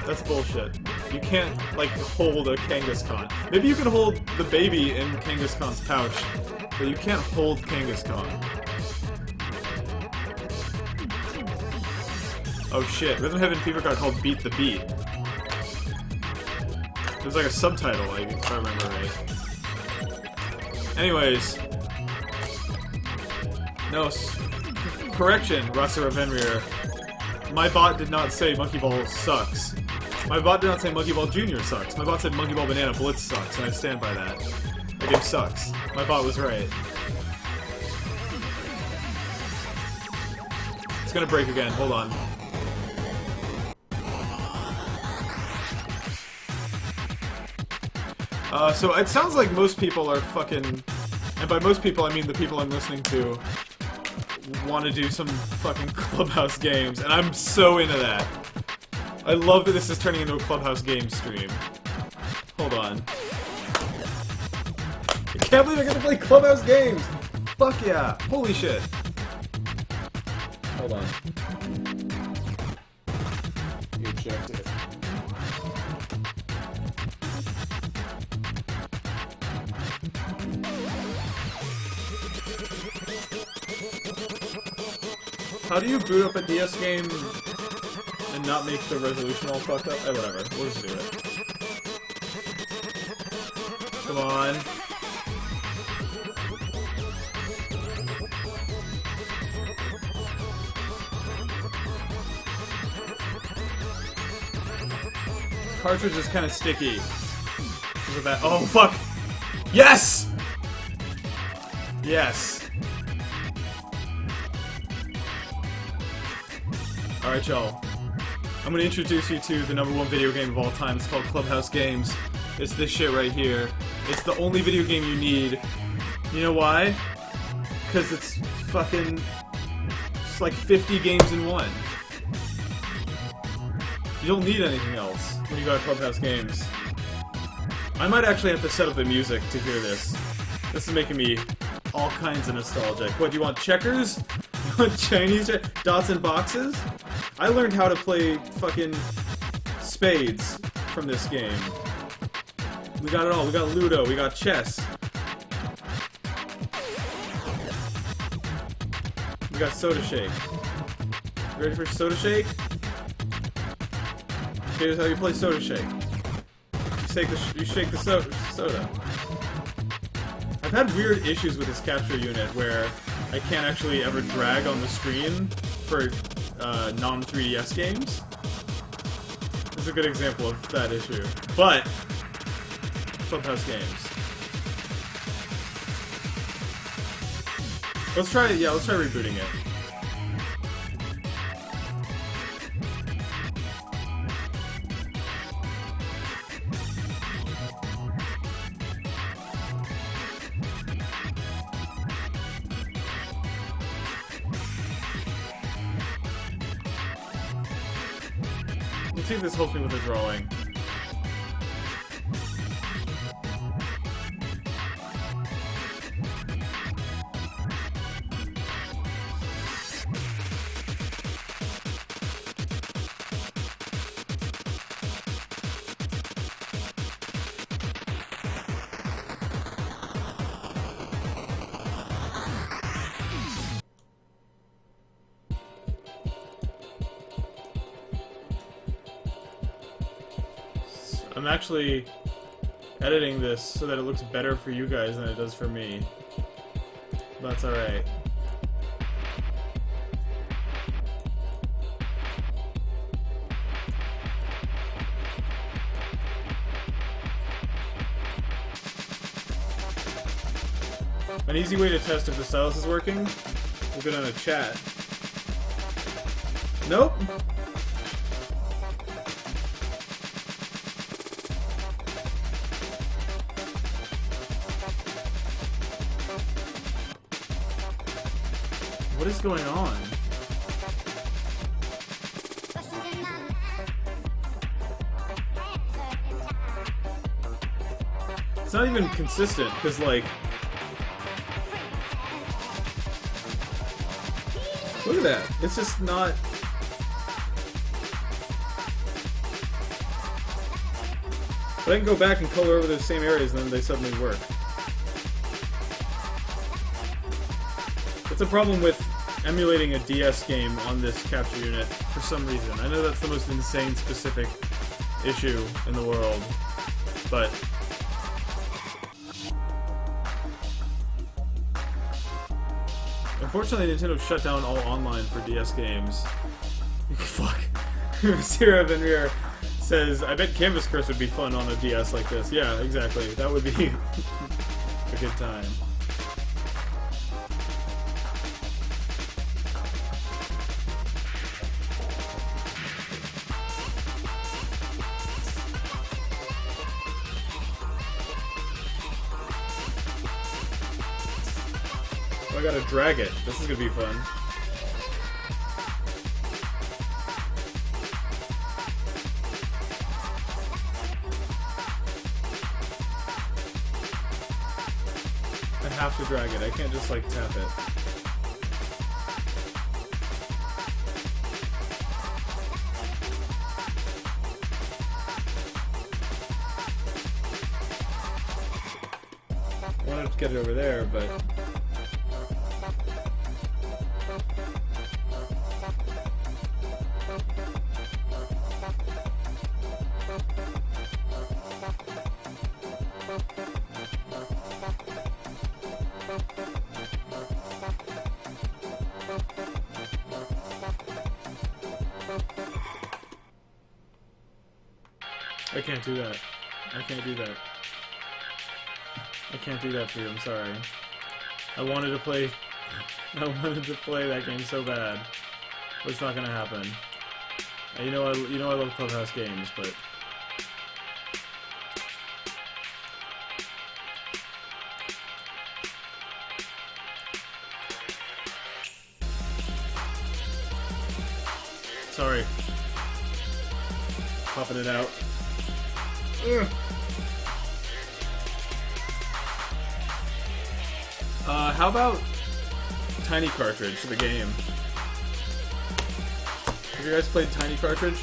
That's bullshit. You can't, like, hold a Kangaskhan. Maybe you can hold the baby in Kangaskhan's pouch. But you can't hold Kangaskhan. Oh shit, Rhythm Heaven Fever got called Beat the Beat. There's like a subtitle, like, if I remember right. Anyways. No, correction, Rasa Ravenrir. My bot did not say Monkey Ball sucks. My bot did not say Monkey Ball Jr. sucks. My bot said Monkey Ball Banana Blitz sucks, and I stand by that. The game sucks. My bot was right. It's gonna break again, hold on. So it sounds like most people are fucking, and by most people I mean the people I'm listening to, want to do some fucking Clubhouse games, and I'm so into that. I love that this is turning into a Clubhouse game stream. Hold on. I can't believe I get to play Clubhouse games! Fuck yeah! Holy shit! Hold on. You checked it. How do you boot up a DS game and not make the resolution all fucked up? Whatever. We'll just do it. Come on. Cartridge is kind of sticky. Oh, fuck! Yes! Yes! Alright, y'all. I'm gonna introduce you to the #1 video game of all time. It's called Clubhouse Games. It's this shit right here. It's the only video game you need. You know why? Because it's fucking... It's like 50 games in one. You don't need anything else when you go to Clubhouse Games. I might actually have to set up the music to hear this. This is making me all kinds of nostalgic. What, do you want checkers? You want Chinese dots and boxes? I learned how to play fucking spades from this game. We got it all. We got Ludo. We got chess. We got Soda Shake. You ready for Soda Shake? Here's how you play Soda Shake. You shake the soda. I've had weird issues with this capture unit where I can't actually ever drag on the screen for non-3DS games. This is a good example of that issue. But Clubhouse Games. Let's try rebooting it. Let's see if this helps me with the drawing. I'm actually editing this so that it looks better for you guys than it does for me. That's alright. An easy way to test if the stylus is working, we'll go down to chat. Nope. What is going on? It's not even consistent, because, like... Look at that. It's just not... But I can go back and color over those same areas and then they suddenly work. That's a problem with emulating a DS game on this capture unit for some reason. I know that's the most insane specific issue in the world, but unfortunately Nintendo shut down all online for DS games. Fuck. Sierra Venrir says, I bet Canvas Curse would be fun on a DS like this. Yeah, exactly. That would be a good time. Oh, I gotta drag it. This is gonna be fun. I have to drag it. I can't just like tap it. I wanted to get it over there, but I can't do that. I can't do that. I can't do that for you, I'm sorry. I wanted to play that game so bad. But it's not gonna happen. And you know I love Clubhouse games, but sorry. Popping it out. Ugh. How about Tiny Cartridge, the game? Have you guys played Tiny Cartridge?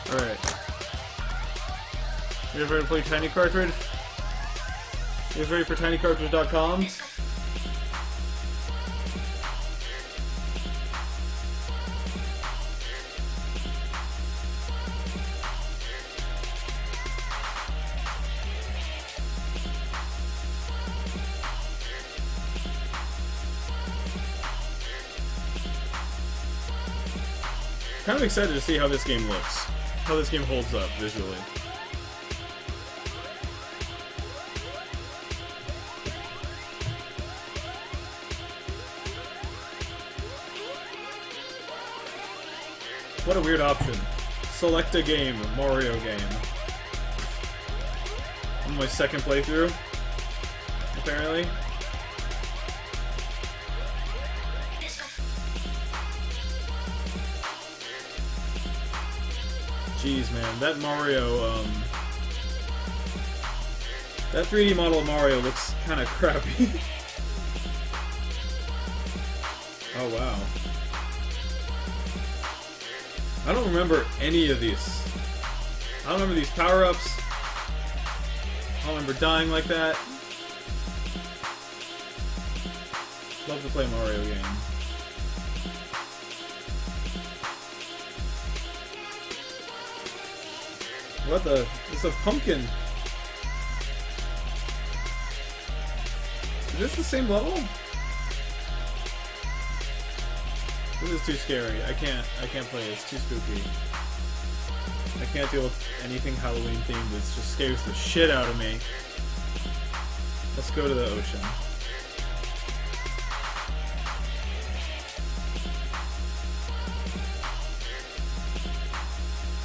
Alright. You ever play Tiny Cartridge? You guys ready for tinycartridge.com? Kind of excited to see how this game looks. How this game holds up visually. What a weird option. Select a game, Mario game. On my second playthrough, apparently. Jeez, man, that Mario, that 3D model of Mario looks kind of crappy. Oh, wow. I don't remember any of these. I don't remember these power-ups. I don't remember dying like that. Love to play a Mario game. What the? It's a pumpkin. Is this the same level? This is too scary. I can't play it. It's too spooky. I can't deal with anything Halloween themed. It just scares the shit out of me. Let's go to the ocean.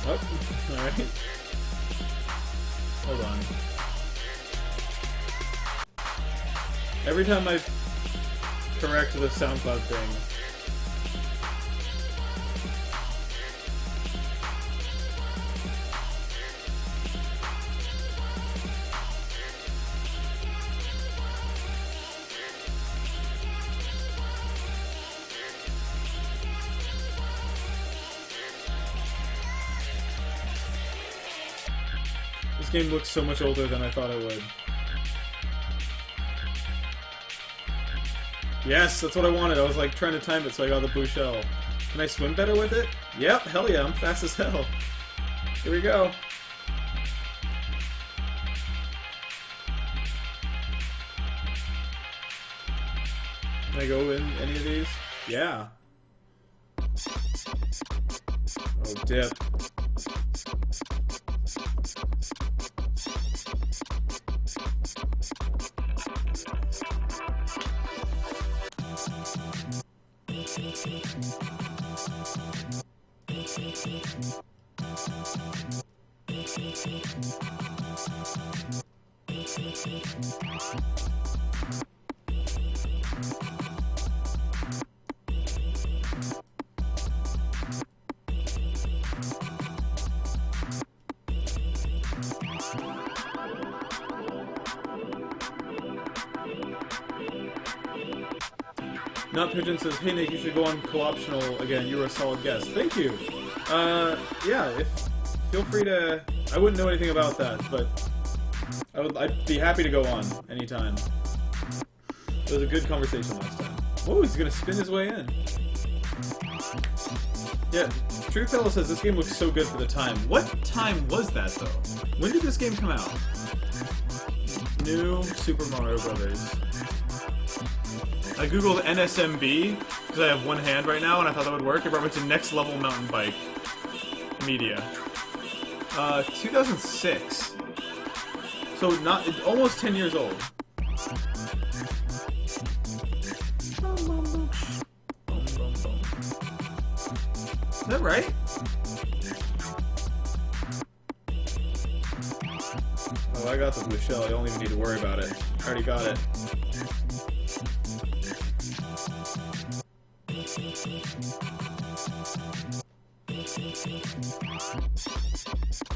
Oh, alright. Hold on. Every time I correct the SoundCloud thing, game looks so much older than I thought it would. Yes, that's what I wanted. I was like trying to time it so I got the blue shell. Can I swim better with it? Yep, hell yeah, I'm fast as hell. Here we go. Can I go in any of these? Yeah. Oh, dip. Not Pigeon says, hey Nick, you should go on co-optional again. You were a solid guest. Thank you. Yeah, feel free to. I wouldn't know anything about that, but I'd be happy to go on anytime. It was a good conversation last time. Whoa, he's gonna spin his way in. Yeah, Truthteller says this game looks so good for the time. What time was that though? When did this game come out? New Super Mario Brothers. I googled NSMB, because I have one hand right now, and I thought that would work. It brought me to Next Level Mountain Bike Media. 2006. So almost 10 years old. Is that right? Oh, I got the blue shell. I don't even need to worry about it. I already got it.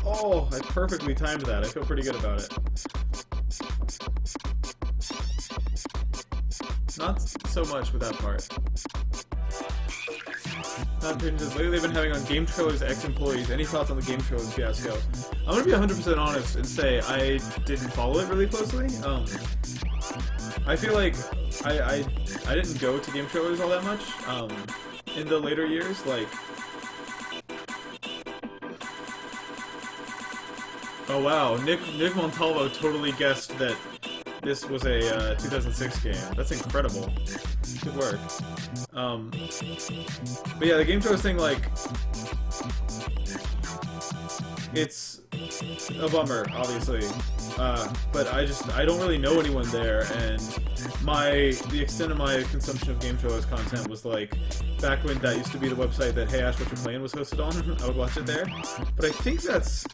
Oh, I perfectly timed that. I feel pretty good about it. Not so much with that part. Not Pigeons. Lately they've been having on Game Trailers ex-employees. Any thoughts on the Game Trailers fiasco? I'm gonna be 100% honest and say I didn't follow it really closely. I feel like I didn't go to Game Trailers all that much. In the later years, like. Oh wow, Nick Montalvo totally guessed that this was a 2006 game. That's incredible. Good work. But yeah, the Game Trailers thing, like, it's a bummer, obviously. But I don't really know anyone there, and the extent of my consumption of Game Trailers content was like back when that used to be the website that Hey Ash What You Playing was hosted on. I would watch it there. But I think that's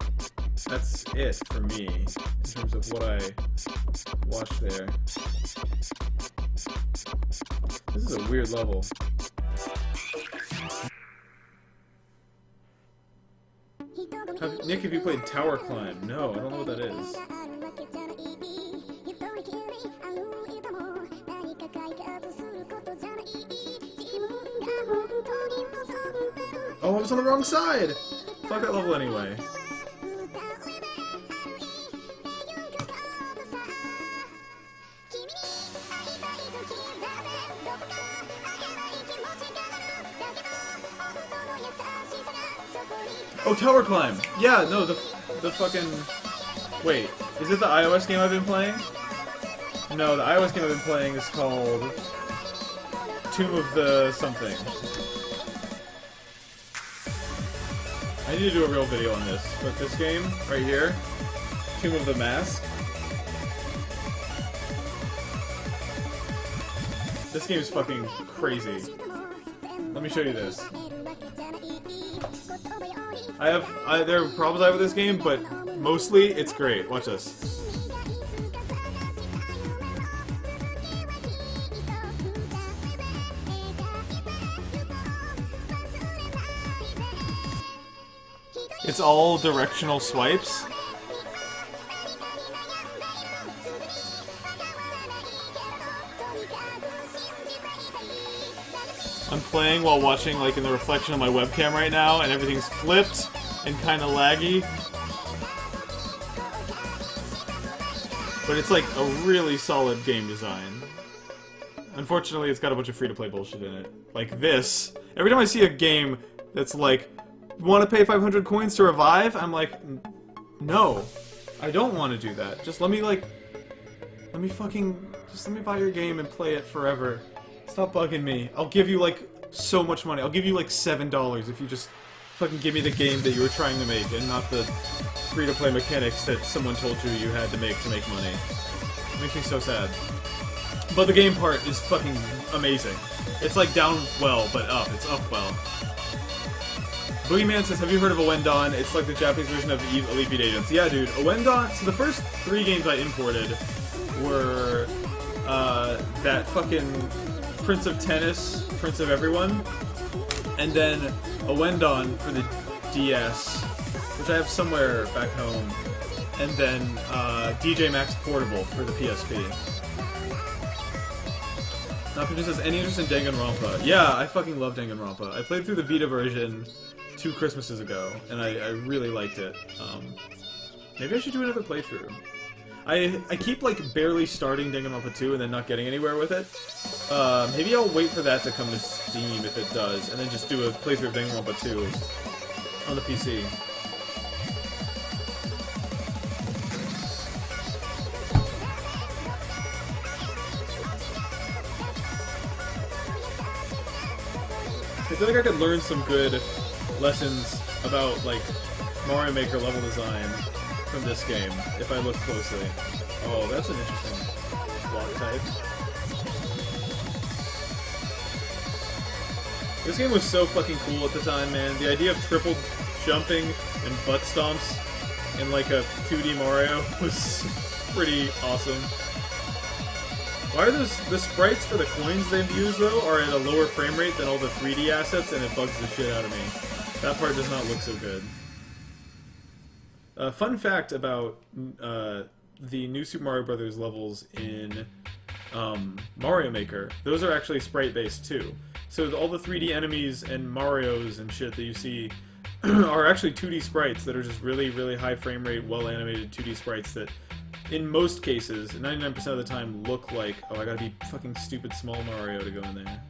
it for me in terms of what I watched there. This is a weird level. Nick, have you played Tower Climb? No, I don't know what that is. Oh, I was on the wrong side! Fuck that level anyway. Oh, Tower Climb! Yeah, no, the fucking... Wait, is it the iOS game I've been playing? No, the iOS game I've been playing is called... Tomb of the something. I need to do a real video on this, but this game, right here, Tomb of the Mask. This game is fucking crazy. Let me show you this. There are problems I have with this game, but mostly it's great. Watch this. It's all directional swipes. I'm playing while watching, like, in the reflection of my webcam right now, and everything's flipped and kind of laggy. but it's like a really solid game design. Unfortunately, it's got a bunch of free-to-play bullshit in it. Like this. Every time I see a game that's like, want to pay 500 coins to revive? I'm like, no. I don't want to do that. Just let me buy your game and play it forever. Stop bugging me. I'll give you like so much money. I'll give you like $7 if you just fucking give me the game that you were trying to make and not the free-to-play mechanics that someone told you you had to make money. It makes me so sad. But the game part is fucking amazing. It's like down well, but up. It's up well. Boogeyman says, have you heard of Owendon? It's like the Japanese version of Elite Beat Agents. Yeah, dude. Owendon... So the first 3 games I imported were that fucking Prince of Tennis, Prince of Everyone, and then Owendon for the DS, which I have somewhere back home, and then DJ Max Portable for the PSP. Napinja says, any interest in Danganronpa? Yeah, I fucking love Danganronpa. I played through the Vita version 2 Christmases ago, and I really liked it. Maybe I should do another playthrough. I keep, like, barely starting Danganronpa 2 and then not getting anywhere with it. Maybe I'll wait for that to come to Steam if it does, and then just do a playthrough of Danganronpa 2 on the PC. I feel like I could learn some good lessons about, like, Mario Maker level design from this game, if I look closely. Oh, that's an interesting block type. This game was so fucking cool at the time, man. The idea of triple jumping and butt stomps in, like, a 2D Mario was pretty awesome. Why are the sprites for the coins they've used, though, are at a lower frame rate than all the 3D assets, and it bugs the shit out of me. That part does not look so good. Fun fact about the new Super Mario Bros. Levels in Mario Maker, those are actually sprite-based, too. So all the 3D enemies and Marios and shit that you see are actually 2D sprites that are just really, really high frame rate, well-animated 2D sprites that, in most cases, 99% of the time, look like, oh, I gotta be fucking stupid small Mario to go in there.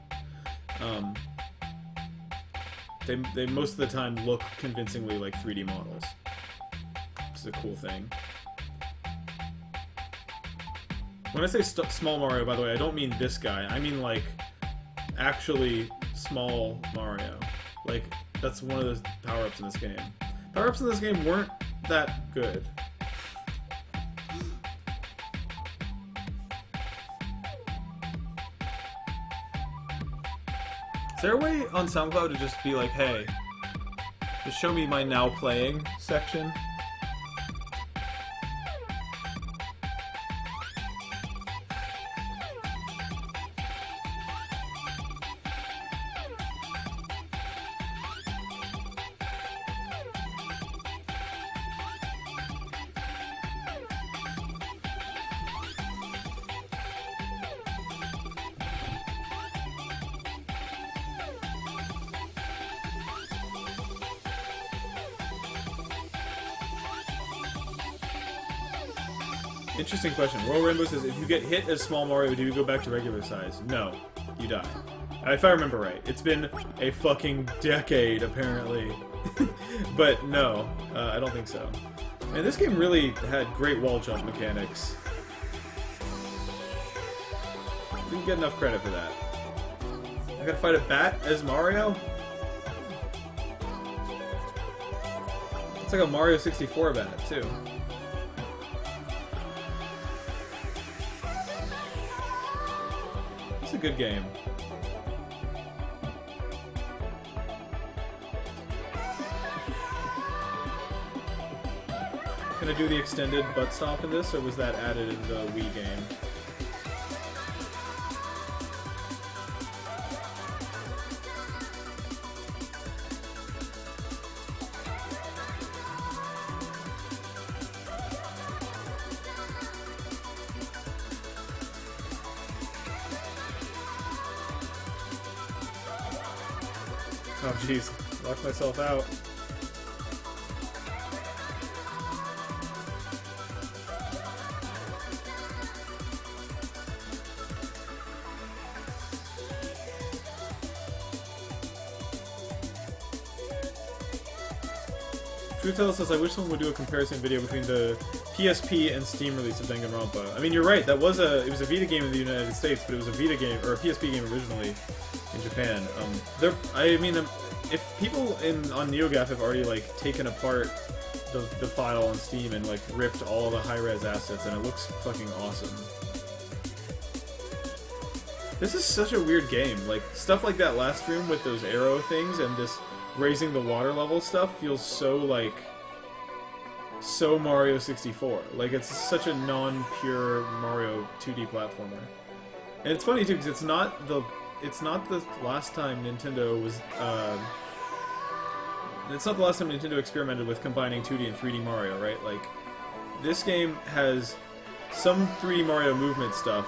They most of the time look convincingly like 3D models. Which is a cool thing. When I say small Mario, by the way, I don't mean this guy. I mean, like, actually small Mario. Like, that's one of the power-ups in this game. Power-ups in this game weren't that good. Is there a way on SoundCloud to just be like, hey, just show me my now playing section? Interesting question. Royal Rainbow says, if you get hit as small Mario, do you go back to regular size? No. You die. If I remember right. It's been a fucking decade, apparently. But no, I don't think so. Man, this game really had great wall jump mechanics. Didn't get enough credit for that. I gotta fight a bat as Mario? It's like a Mario 64 bat, too. It's a good game. Can I do the extended butt stomp in this, or was that added in the Wii game? Oh jeez, locked myself out. Truthella says, I wish someone would do a comparison video between the PSP and Steam release of Danganronpa. I mean, you're right, it was a Vita game in the United States, but it was a Vita game, or a PSP game originally in Japan. I mean, if people on NeoGAF have already, like, taken apart the file on Steam and, like, ripped all the high-res assets, and it looks fucking awesome. This is such a weird game. Like, stuff like that last room with those arrow things and this raising the water level stuff feels so, like, so Mario 64. Like, it's such a non-pure Mario 2D platformer. And it's funny, too, because it's not the last time Nintendo was, it's not the last time Nintendo experimented with combining 2D and 3D Mario, right? Like, this game has some 3D Mario movement stuff,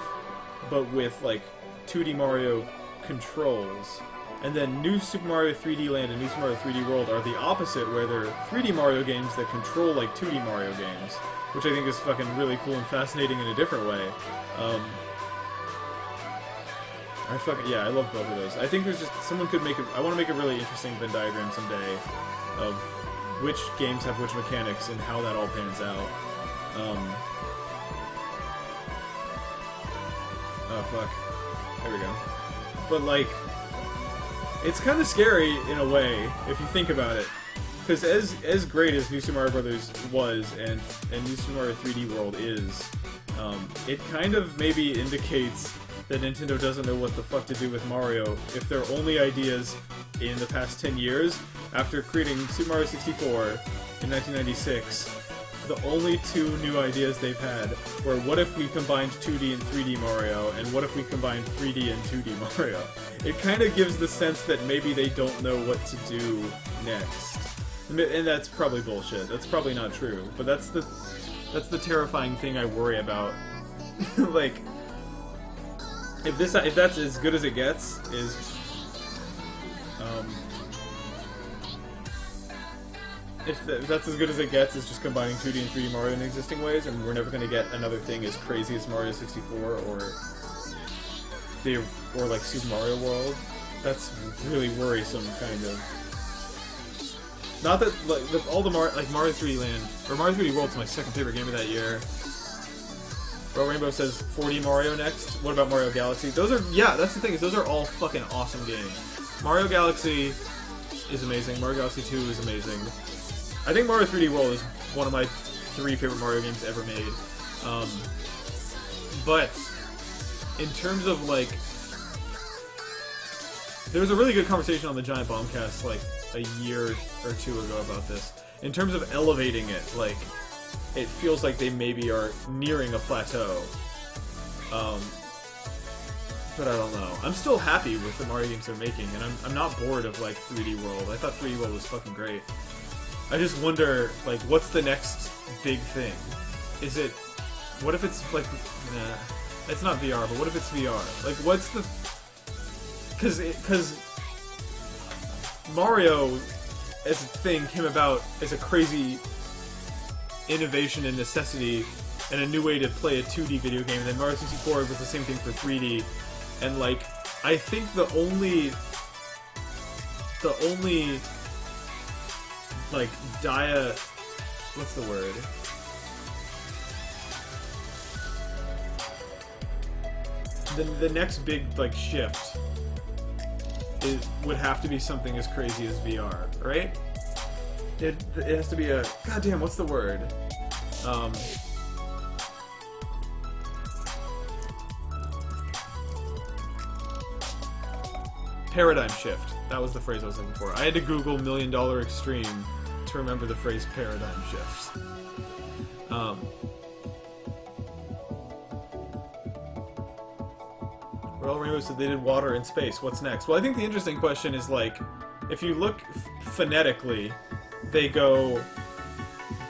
but with, like, 2D Mario controls. And then New Super Mario 3D Land and New Super Mario 3D World are the opposite, where they're 3D Mario games that control like 2D Mario games, which I think is fucking really cool and fascinating in a different way. I love both of those. I think there's just, someone could make I want to make a really interesting Venn diagram someday of which games have which mechanics and how that all pans out. Oh fuck. There we go. But, like, it's kind of scary in a way, if you think about it. Because as great as New Super Mario Bros. Was, and New Super Mario 3D World is, it kind of maybe indicates that Nintendo doesn't know what the fuck to do with Mario if their only ideas in the past 10 years, after creating Super Mario 64 in 1996, the only two new ideas they've had were, what if we combined 2D and 3D Mario, and what if we combined 3D and 2D Mario? It kind of gives the sense that maybe they don't know what to do next. And that's probably bullshit. That's probably not true. But that's the terrifying thing I worry about. Like, if that's as good as it gets, if that's as good as it gets, is just combining 2D and 3D Mario in existing ways, and we're never going to get another thing as crazy as Mario 64 or like Super Mario World. That's really worrisome, kind of. Not that like all the Mario 3D Land or Mario 3D World's my second favorite game of that year. Bro Rainbow says 4D Mario next. What about Mario Galaxy? Those are, yeah, that's the thing, is those are all fucking awesome games. Mario Galaxy is amazing. Mario Galaxy 2 is amazing. I think Mario 3D World is one of my 3 favorite Mario games ever made. But in terms of, like, there was a really good conversation on the Giant Bombcast like a year or two ago about this. In terms of elevating it, like, it feels like they maybe are nearing a plateau. But I don't know. I'm still happy with the Mario games they're making, and I'm not bored of, like, 3D World. I thought 3D World was fucking great. I just wonder, like, what's the next big thing? Is it... What if it's, like... Nah. It's not VR, but what if it's VR? Like, what's the... Because Mario, as a thing, came about as a crazy innovation and necessity and a new way to play a 2D video game, and then Mario 64 was the same thing for 3D. And, like, I think the only like, what's the word? The next big, like, shift would have to be something as crazy as VR, right? It has to be a, goddamn, what's the word? Paradigm shift. That was the phrase I was looking for. I had to Google $1 Million Extreme to remember the phrase paradigm shift. Well, Rainbow said they did water and space. What's next? Well, I think the interesting question is, like, if you look phonetically, they go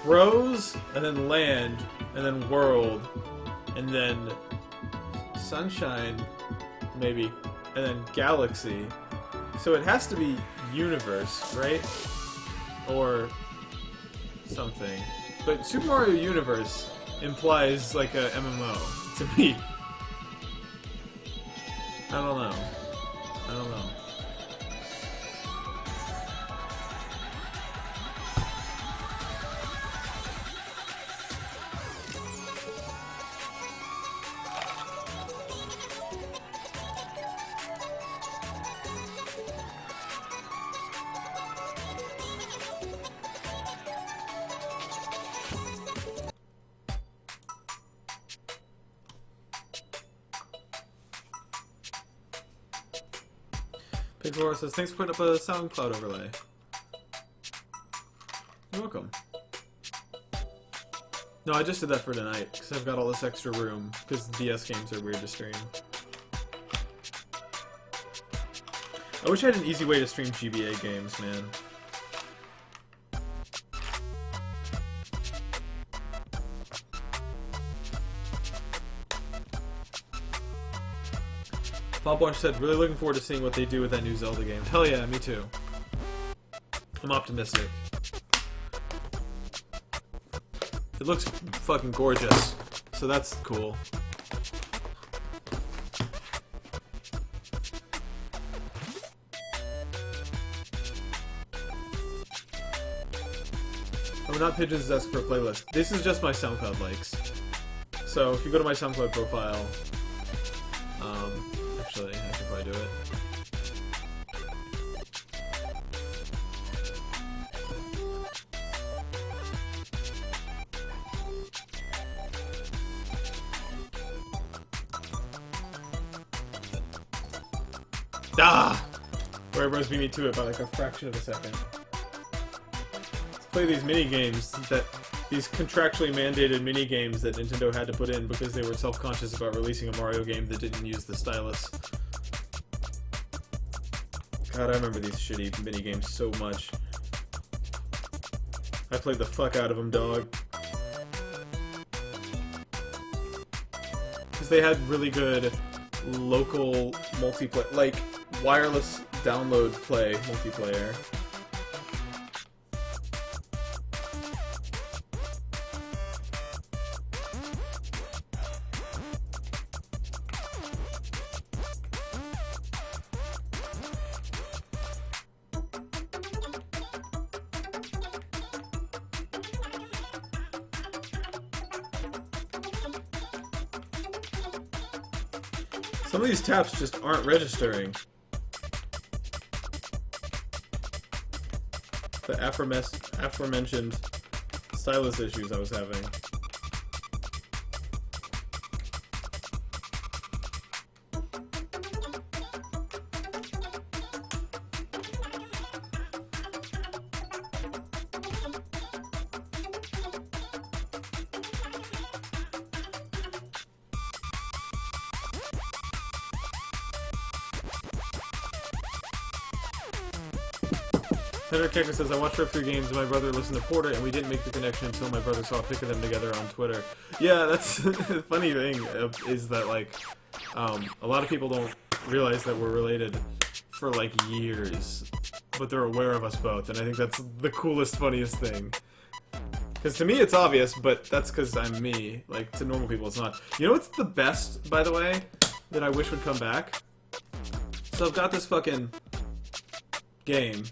bros, and then land, and then world, and then sunshine, maybe, and then galaxy. So it has to be universe, right? Or something. But Super Mario Universe implies, like, a MMO to me. I don't know. Picross says, thanks for putting up a SoundCloud overlay. You're welcome. No, I just did that for tonight, because I've got all this extra room, because DS games are weird to stream. I wish I had an easy way to stream GBA games, man. Bob Watch said, really looking forward to seeing what they do with that new Zelda game. Hell yeah, me too. I'm optimistic. It looks fucking gorgeous, so that's cool. Oh, not Pigeon's Desk for a playlist. This is just my SoundCloud likes. So if you go to my SoundCloud profile, actually, I should probably do it. Ah! Where Rose beat me to it by like a fraction of a second. Let's play these mini games these contractually mandated mini games that Nintendo had to put in because they were self-conscious about releasing a Mario game that didn't use the stylus. God, I remember these shitty mini games so much. I played the fuck out of them, dog. Because they had really good local multiplayer, like wireless download play multiplayer. Some of these taps just aren't registering. The aforementioned stylus issues I was having. Senator Kecker says, I watched Rip 3 games and my brother listened to Porter and we didn't make the connection until my brother saw a pic of them together on Twitter. Yeah, that's the funny thing is that, like, a lot of people don't realize that we're related for, like, years. But they're aware of us both, and I think that's the coolest, funniest thing. Because to me it's obvious, but that's because I'm me. Like, to normal people it's not. You know what's the best, by the way, that I wish would come back? So I've got this fucking game.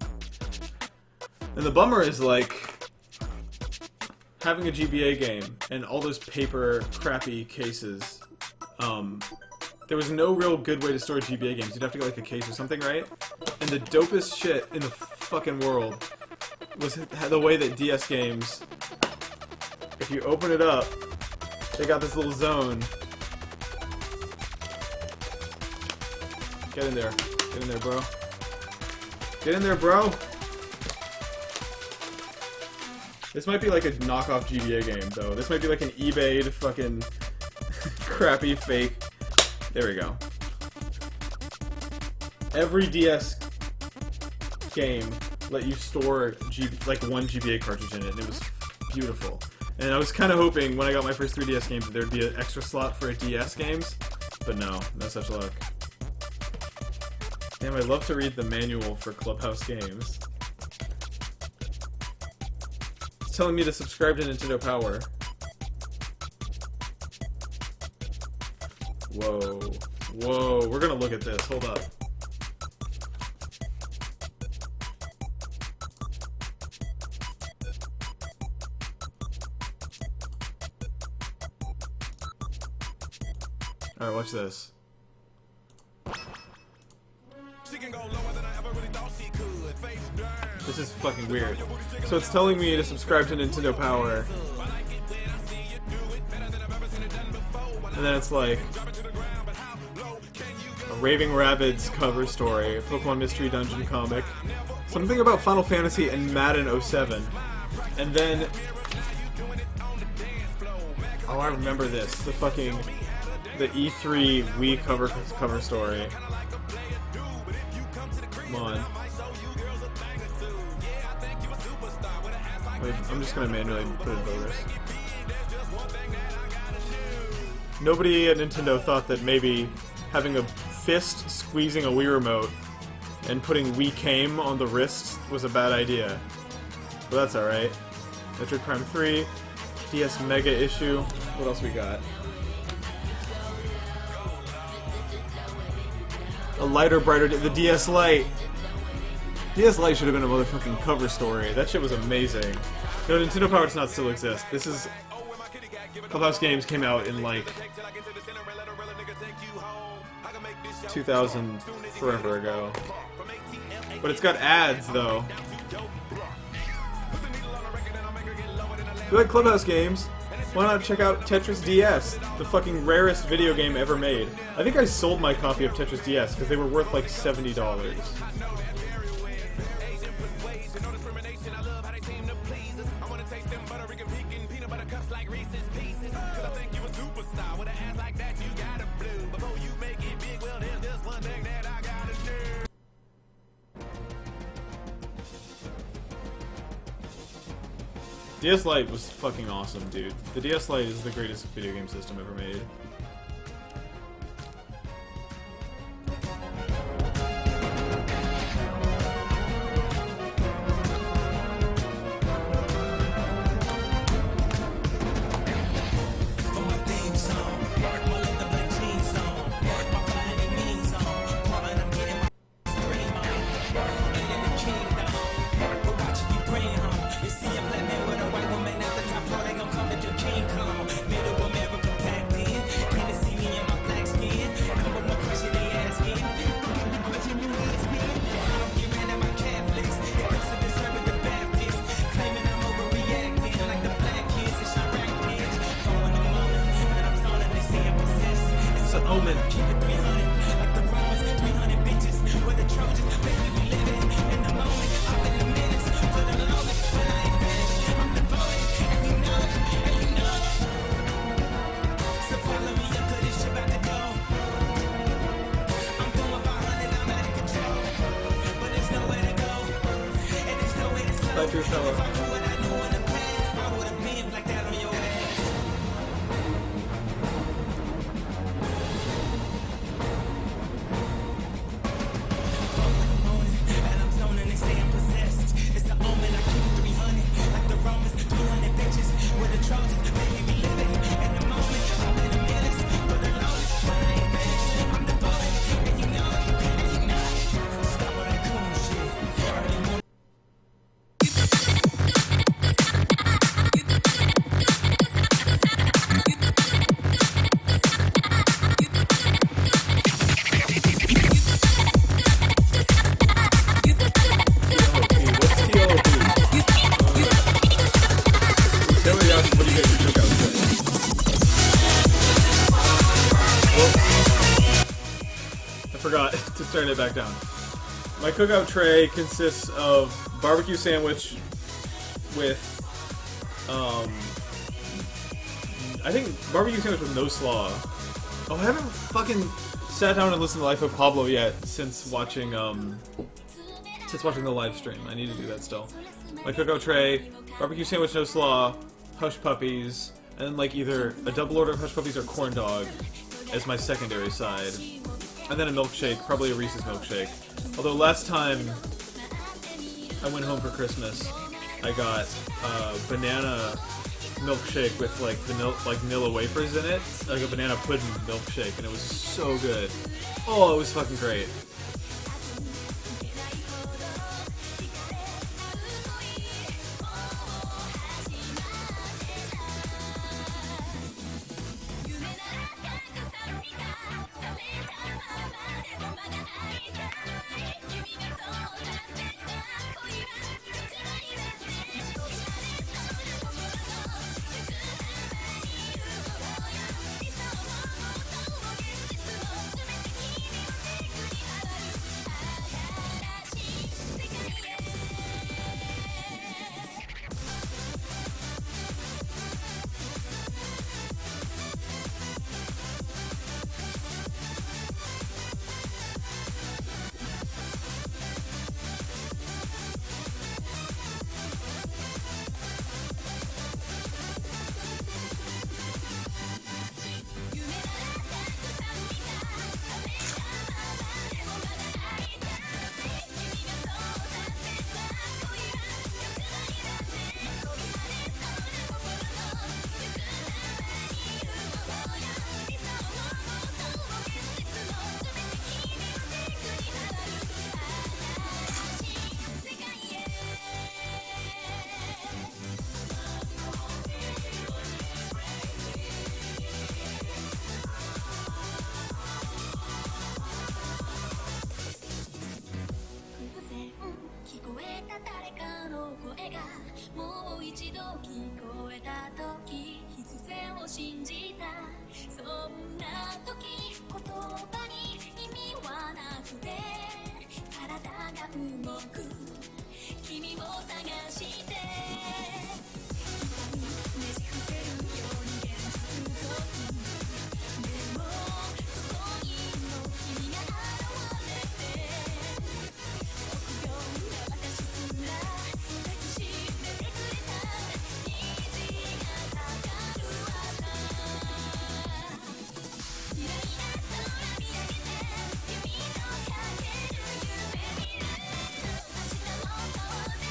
And the bummer is, like, having a GBA game and all those paper, crappy cases. There was no real good way to store GBA games. You'd have to get, like, a case or something, right? And the dopest shit in the fucking world was the way that DS games, if you open it up, they got this little zone. Get in there. Get in there, bro. Get in there, bro! This might be like a knockoff GBA game, though. This might be like an eBayed fucking crappy fake. There we go. Every DS game let you store like one GBA cartridge in it, and it was beautiful. And I was kind of hoping when I got my first 3DS game that there'd be an extra slot for DS games, but no such luck. Damn, I'd love to read the manual for Clubhouse games. Telling me to subscribe to Nintendo Power. Whoa. Whoa, we're gonna look at this. Hold up. Alright, watch this. This is fucking weird. So it's telling me to subscribe to Nintendo Power. And then it's like a Raving Rabbids cover story, Pokemon Mystery Dungeon comic, something about Final Fantasy and Madden 07, and then oh, I remember this, the E3 Wii cover story. Come on. Wait, I'm just gonna manually put in voters. Nobody at Nintendo thought that maybe having a fist squeezing a Wii remote and putting Wii Came on the wrist was a bad idea. But that's alright. Metroid Prime 3, DS Mega issue. What else we got? A lighter, brighter, the DS Lite. DS Lite should have been a motherfucking cover story. That shit was amazing. No, Nintendo Power does not still exist. This is... Clubhouse games came out in, like... 2000, forever ago. But it's got ads, though. If you like Clubhouse games, why not check out Tetris DS, the fucking rarest video game ever made. I think I sold my copy of Tetris DS because they were worth like $70. DS Lite was fucking awesome, dude. The DS Lite is the greatest video game system ever made. To turn it back down. My cookout tray consists of barbecue sandwich with, I think barbecue sandwich with no slaw. Oh, I haven't fucking sat down and listened to Life of Pablo yet since watching the live stream. I need to do that still. My cookout tray, barbecue sandwich, no slaw, hush puppies, and then like either a double order of hush puppies or corn dog as my secondary side. And then a milkshake, probably a Reese's milkshake. Although last time I went home for Christmas, I got banana milkshake with like vanilla wafers in it, like a banana pudding milkshake, and it was so good. Oh, it was fucking great. 誰かの声がもう一度聞こえた時必然を信じたそんな時言葉に意味はなくて体が動く君を探してねじ伏せるように現実とでもそこにの君が現れて臆病な私すら抱きしめてくれた虹がかかる朝未来が空見上げて君とかける夢見る明日もそうで横いる終わらない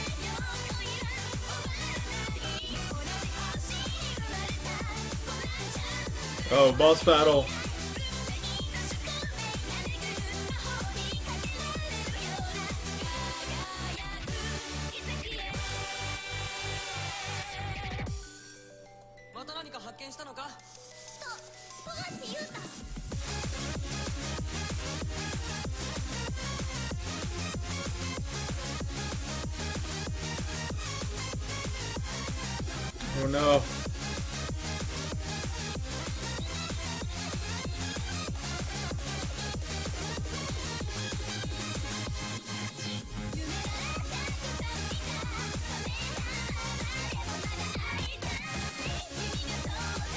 同じ星に生まれたこんなチャンス Oh, boss battle. Oh no.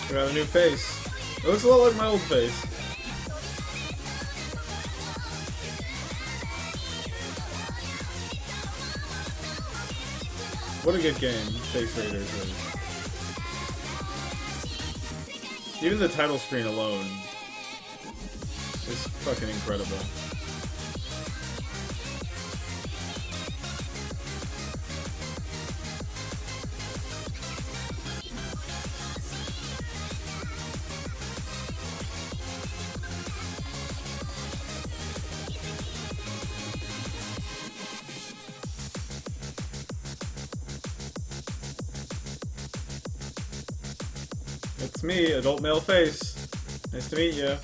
We have a new face. It looks a lot like my old face. What a good game Face Raiders is. Even the title screen alone is fucking incredible. It's me, adult male face. Nice to meet you.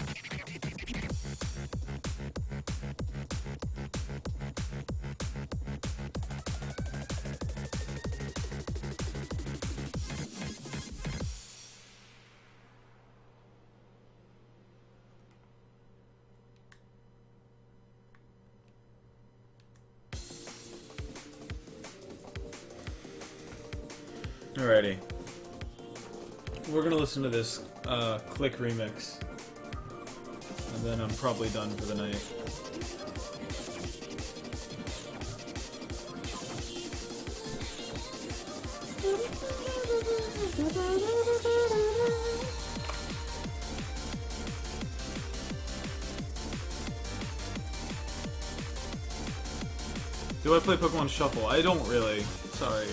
Alrighty. We're gonna listen to this Click remix, and then I'm probably done for the night. Do I play Pokemon Shuffle? I don't really. Sorry.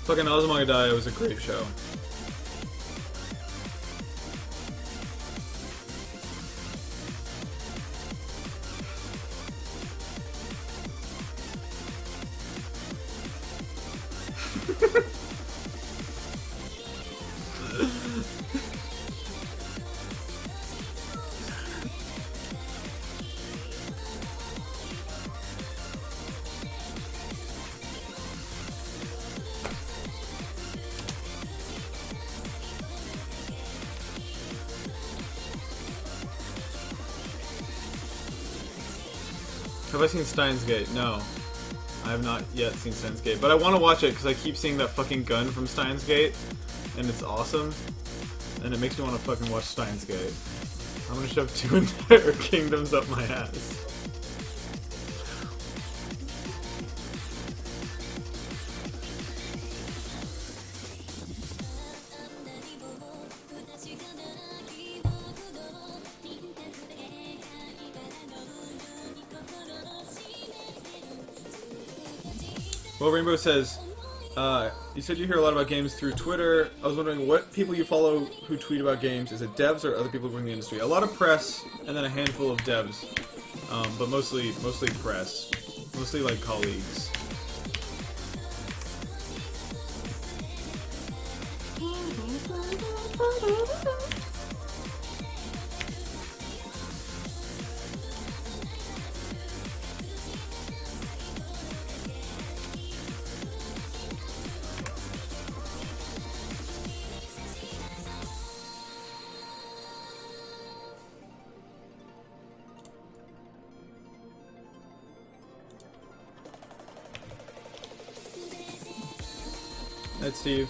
Fucking Azumanga was a great show. Have I seen Steins Gate? No. I have not yet seen Steins Gate, but I want to watch it because I keep seeing that fucking gun from Steins Gate, and it's awesome, and it makes me want to fucking watch Steins Gate. I'm gonna shove 2 entire kingdoms up my ass. Well, Rainbow says, you said you hear a lot about games through Twitter. I was wondering what people you follow who tweet about games. Is it devs or other people who are in the industry? A lot of press, and then a handful of devs, but mostly press, mostly like colleagues. That's Steve.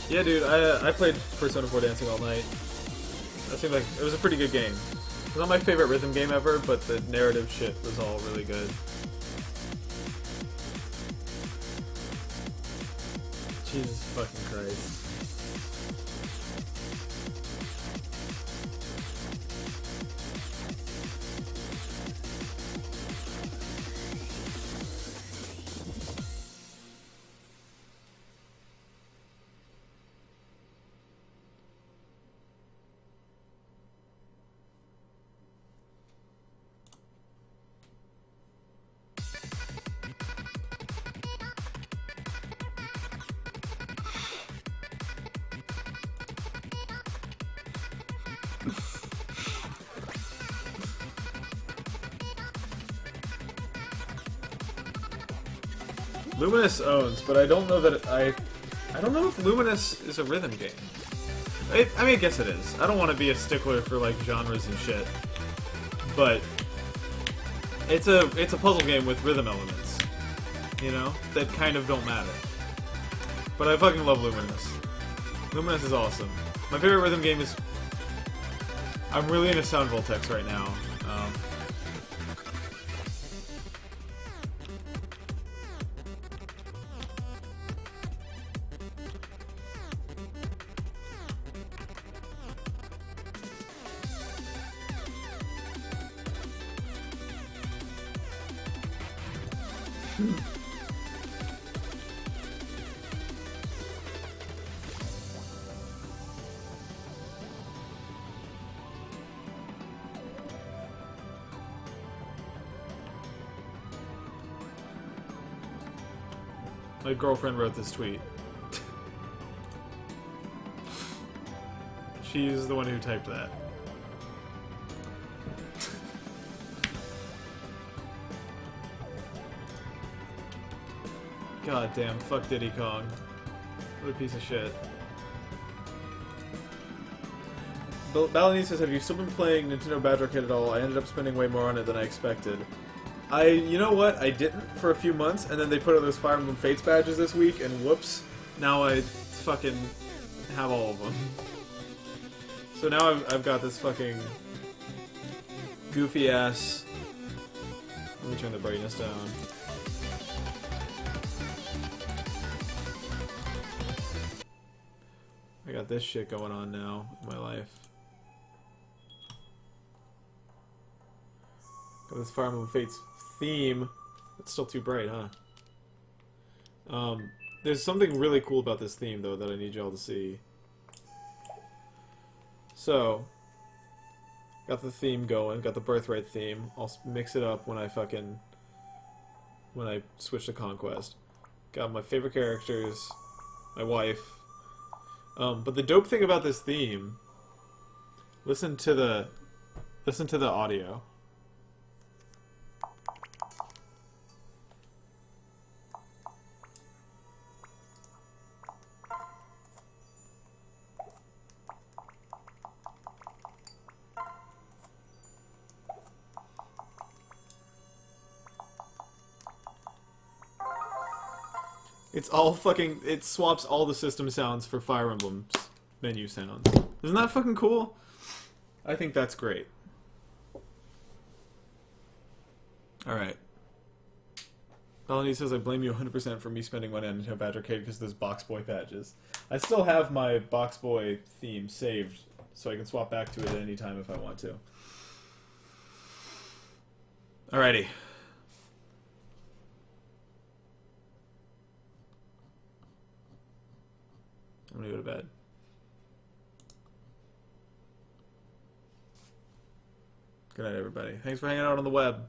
Yeah, dude, I played Persona 4 Dancing all night. That seemed like it was a pretty good game. It's not my favorite rhythm game ever, but the narrative shit was all really good. Jesus fucking Christ. Luminous owns, but I don't know that I don't know if Luminous is a rhythm game. I mean, I guess it is. I don't want to be a stickler for like genres and shit, but it's a puzzle game with rhythm elements, you know, that kind of don't matter. But I fucking love Luminous. Luminous is awesome. My favorite rhythm game is. I'm really into Sound Voltex right now. My girlfriend wrote this tweet. She's the one who typed that. God damn, fuck Diddy Kong. What a piece of shit. Balinese says, have you still been playing Nintendo Badge Arcade at all? I ended up spending way more on it than I expected. You know what? I didn't for a few months, and then they put out those Fire Emblem Fates badges this week, and whoops, now I fucking have all of them. So now I've got this fucking goofy ass. Let me turn the brightness down. I got this shit going on now in my life. Got this Fire Emblem Fates theme. It's still too bright, huh? There's something really cool about this theme, though, that I need y'all to see. So, got the theme going, got the Birthright theme. I'll mix it up when I switch to Conquest. Got my favorite characters, my wife. But the dope thing about this theme, listen to the audio. It's all fucking... It swaps all the system sounds for Fire Emblem's menu sounds. Isn't that fucking cool? I think that's great. Alright. Melanie says, I blame you 100% for me spending money on Nintendo Badge Arcade because of those Box Boy badges. I still have my Box Boy theme saved, so I can swap back to it at any time if I want to. Alrighty. I'm gonna go to bed. Good night, everybody. Thanks for hanging out on the web.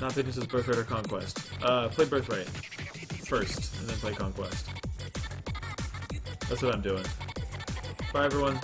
Not that this is Birthright or Conquest. Play Birthright first, and then play Conquest. That's what I'm doing. Bye, everyone.